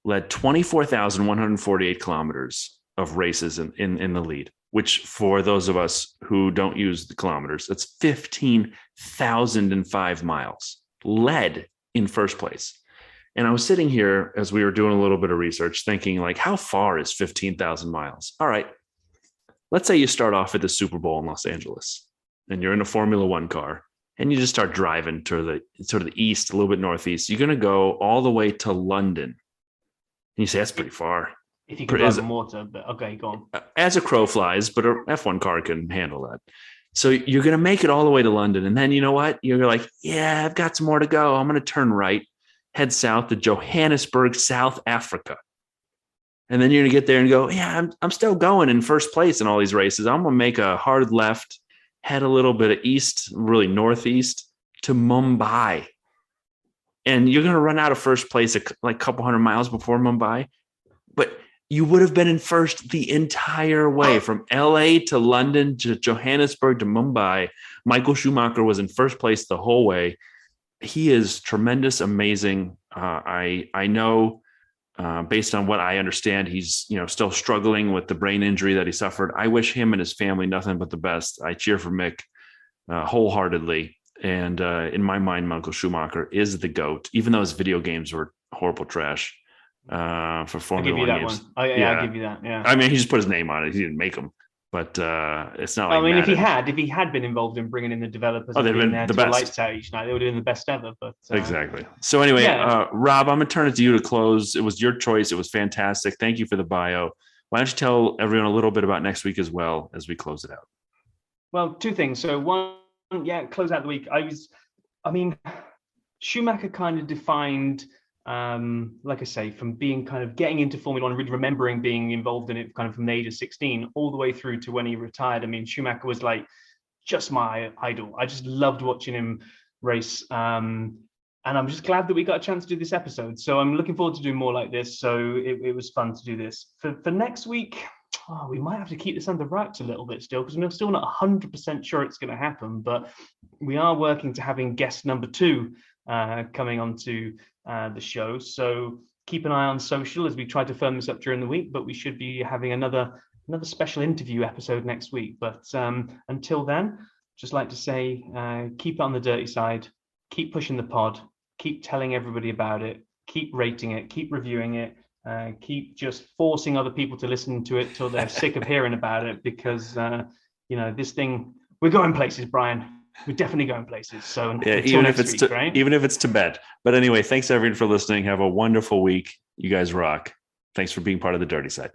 led 24,148 kilometers of races in the lead, which for those of us who don't use the kilometers, that's 15,005 miles, led in first place. And I was sitting here as we were doing a little bit of research thinking, like, how far is 15,000 miles? All right, let's say you start off at the Super Bowl in Los Angeles and you're in a Formula One car and you just start driving to the sort of the east, a little bit northeast. You're going to go all the way to London. And you say, that's pretty far. If you can drive on water, but okay, go on. As a crow flies, but an F1 car can handle that. So you're going to make it all the way to London. And then you know what? You're like, yeah, I've got some more to go. I'm going to turn right, head south to Johannesburg, South Africa. And then you're going to get there and go, yeah, I'm still going in first place in all these races. I'm going to make a hard left, head a little bit of east, really northeast to Mumbai. And you're going to run out of first place like a couple hundred miles before Mumbai. But you would have been in first the entire way from LA to London to Johannesburg to Mumbai. Michael Schumacher was in first place the whole way. He is tremendous, amazing. I know based on what I understand, he's still struggling with the brain injury that he suffered. I wish him and his family nothing but the best. I cheer for Mick wholeheartedly. And in my mind, Michael Schumacher is the GOAT, even though his video games were horrible trash for Formula One games. I'll give you that. Yeah. I mean, he just put his name on it. He didn't make them. But it's not like I mean, if he had been involved in bringing in the developers, they'd been the best. Lights out each night, they would have been the best ever. But exactly. So anyway, Rob, I'm gonna turn it to you to close. It was your choice. It was fantastic. Thank you for the bio. Why don't you tell everyone a little bit about next week as well as we close it out? Well, two things. So one, close out the week. Schumacher kind of defined. Like I say, from being kind of getting into Formula One, really remembering being involved in it kind of from the age of 16 all the way through to when he retired. I mean, Schumacher was like just my idol. I just loved watching him race. And I'm just glad that we got a chance to do this episode. So I'm looking forward to doing more like this. So it was fun to do this. For next week, we might have to keep this under wraps a little bit still, because we're still not 100% sure it's going to happen. But we are working to having guest number 2 coming onto the show. So keep an eye on social as we try to firm this up during the week, but we should be having another special interview episode next week. But until then, just like to say, keep it on the dirty side, keep pushing the pod, keep telling everybody about it, keep rating it, keep reviewing it, keep just forcing other people to listen to it till they're sick of hearing about it, because this thing, we're going places, Brian. We're definitely going places. So even if it's to bed. But anyway, thanks everyone for listening. Have a wonderful week. You guys rock. Thanks for being part of the dirty side.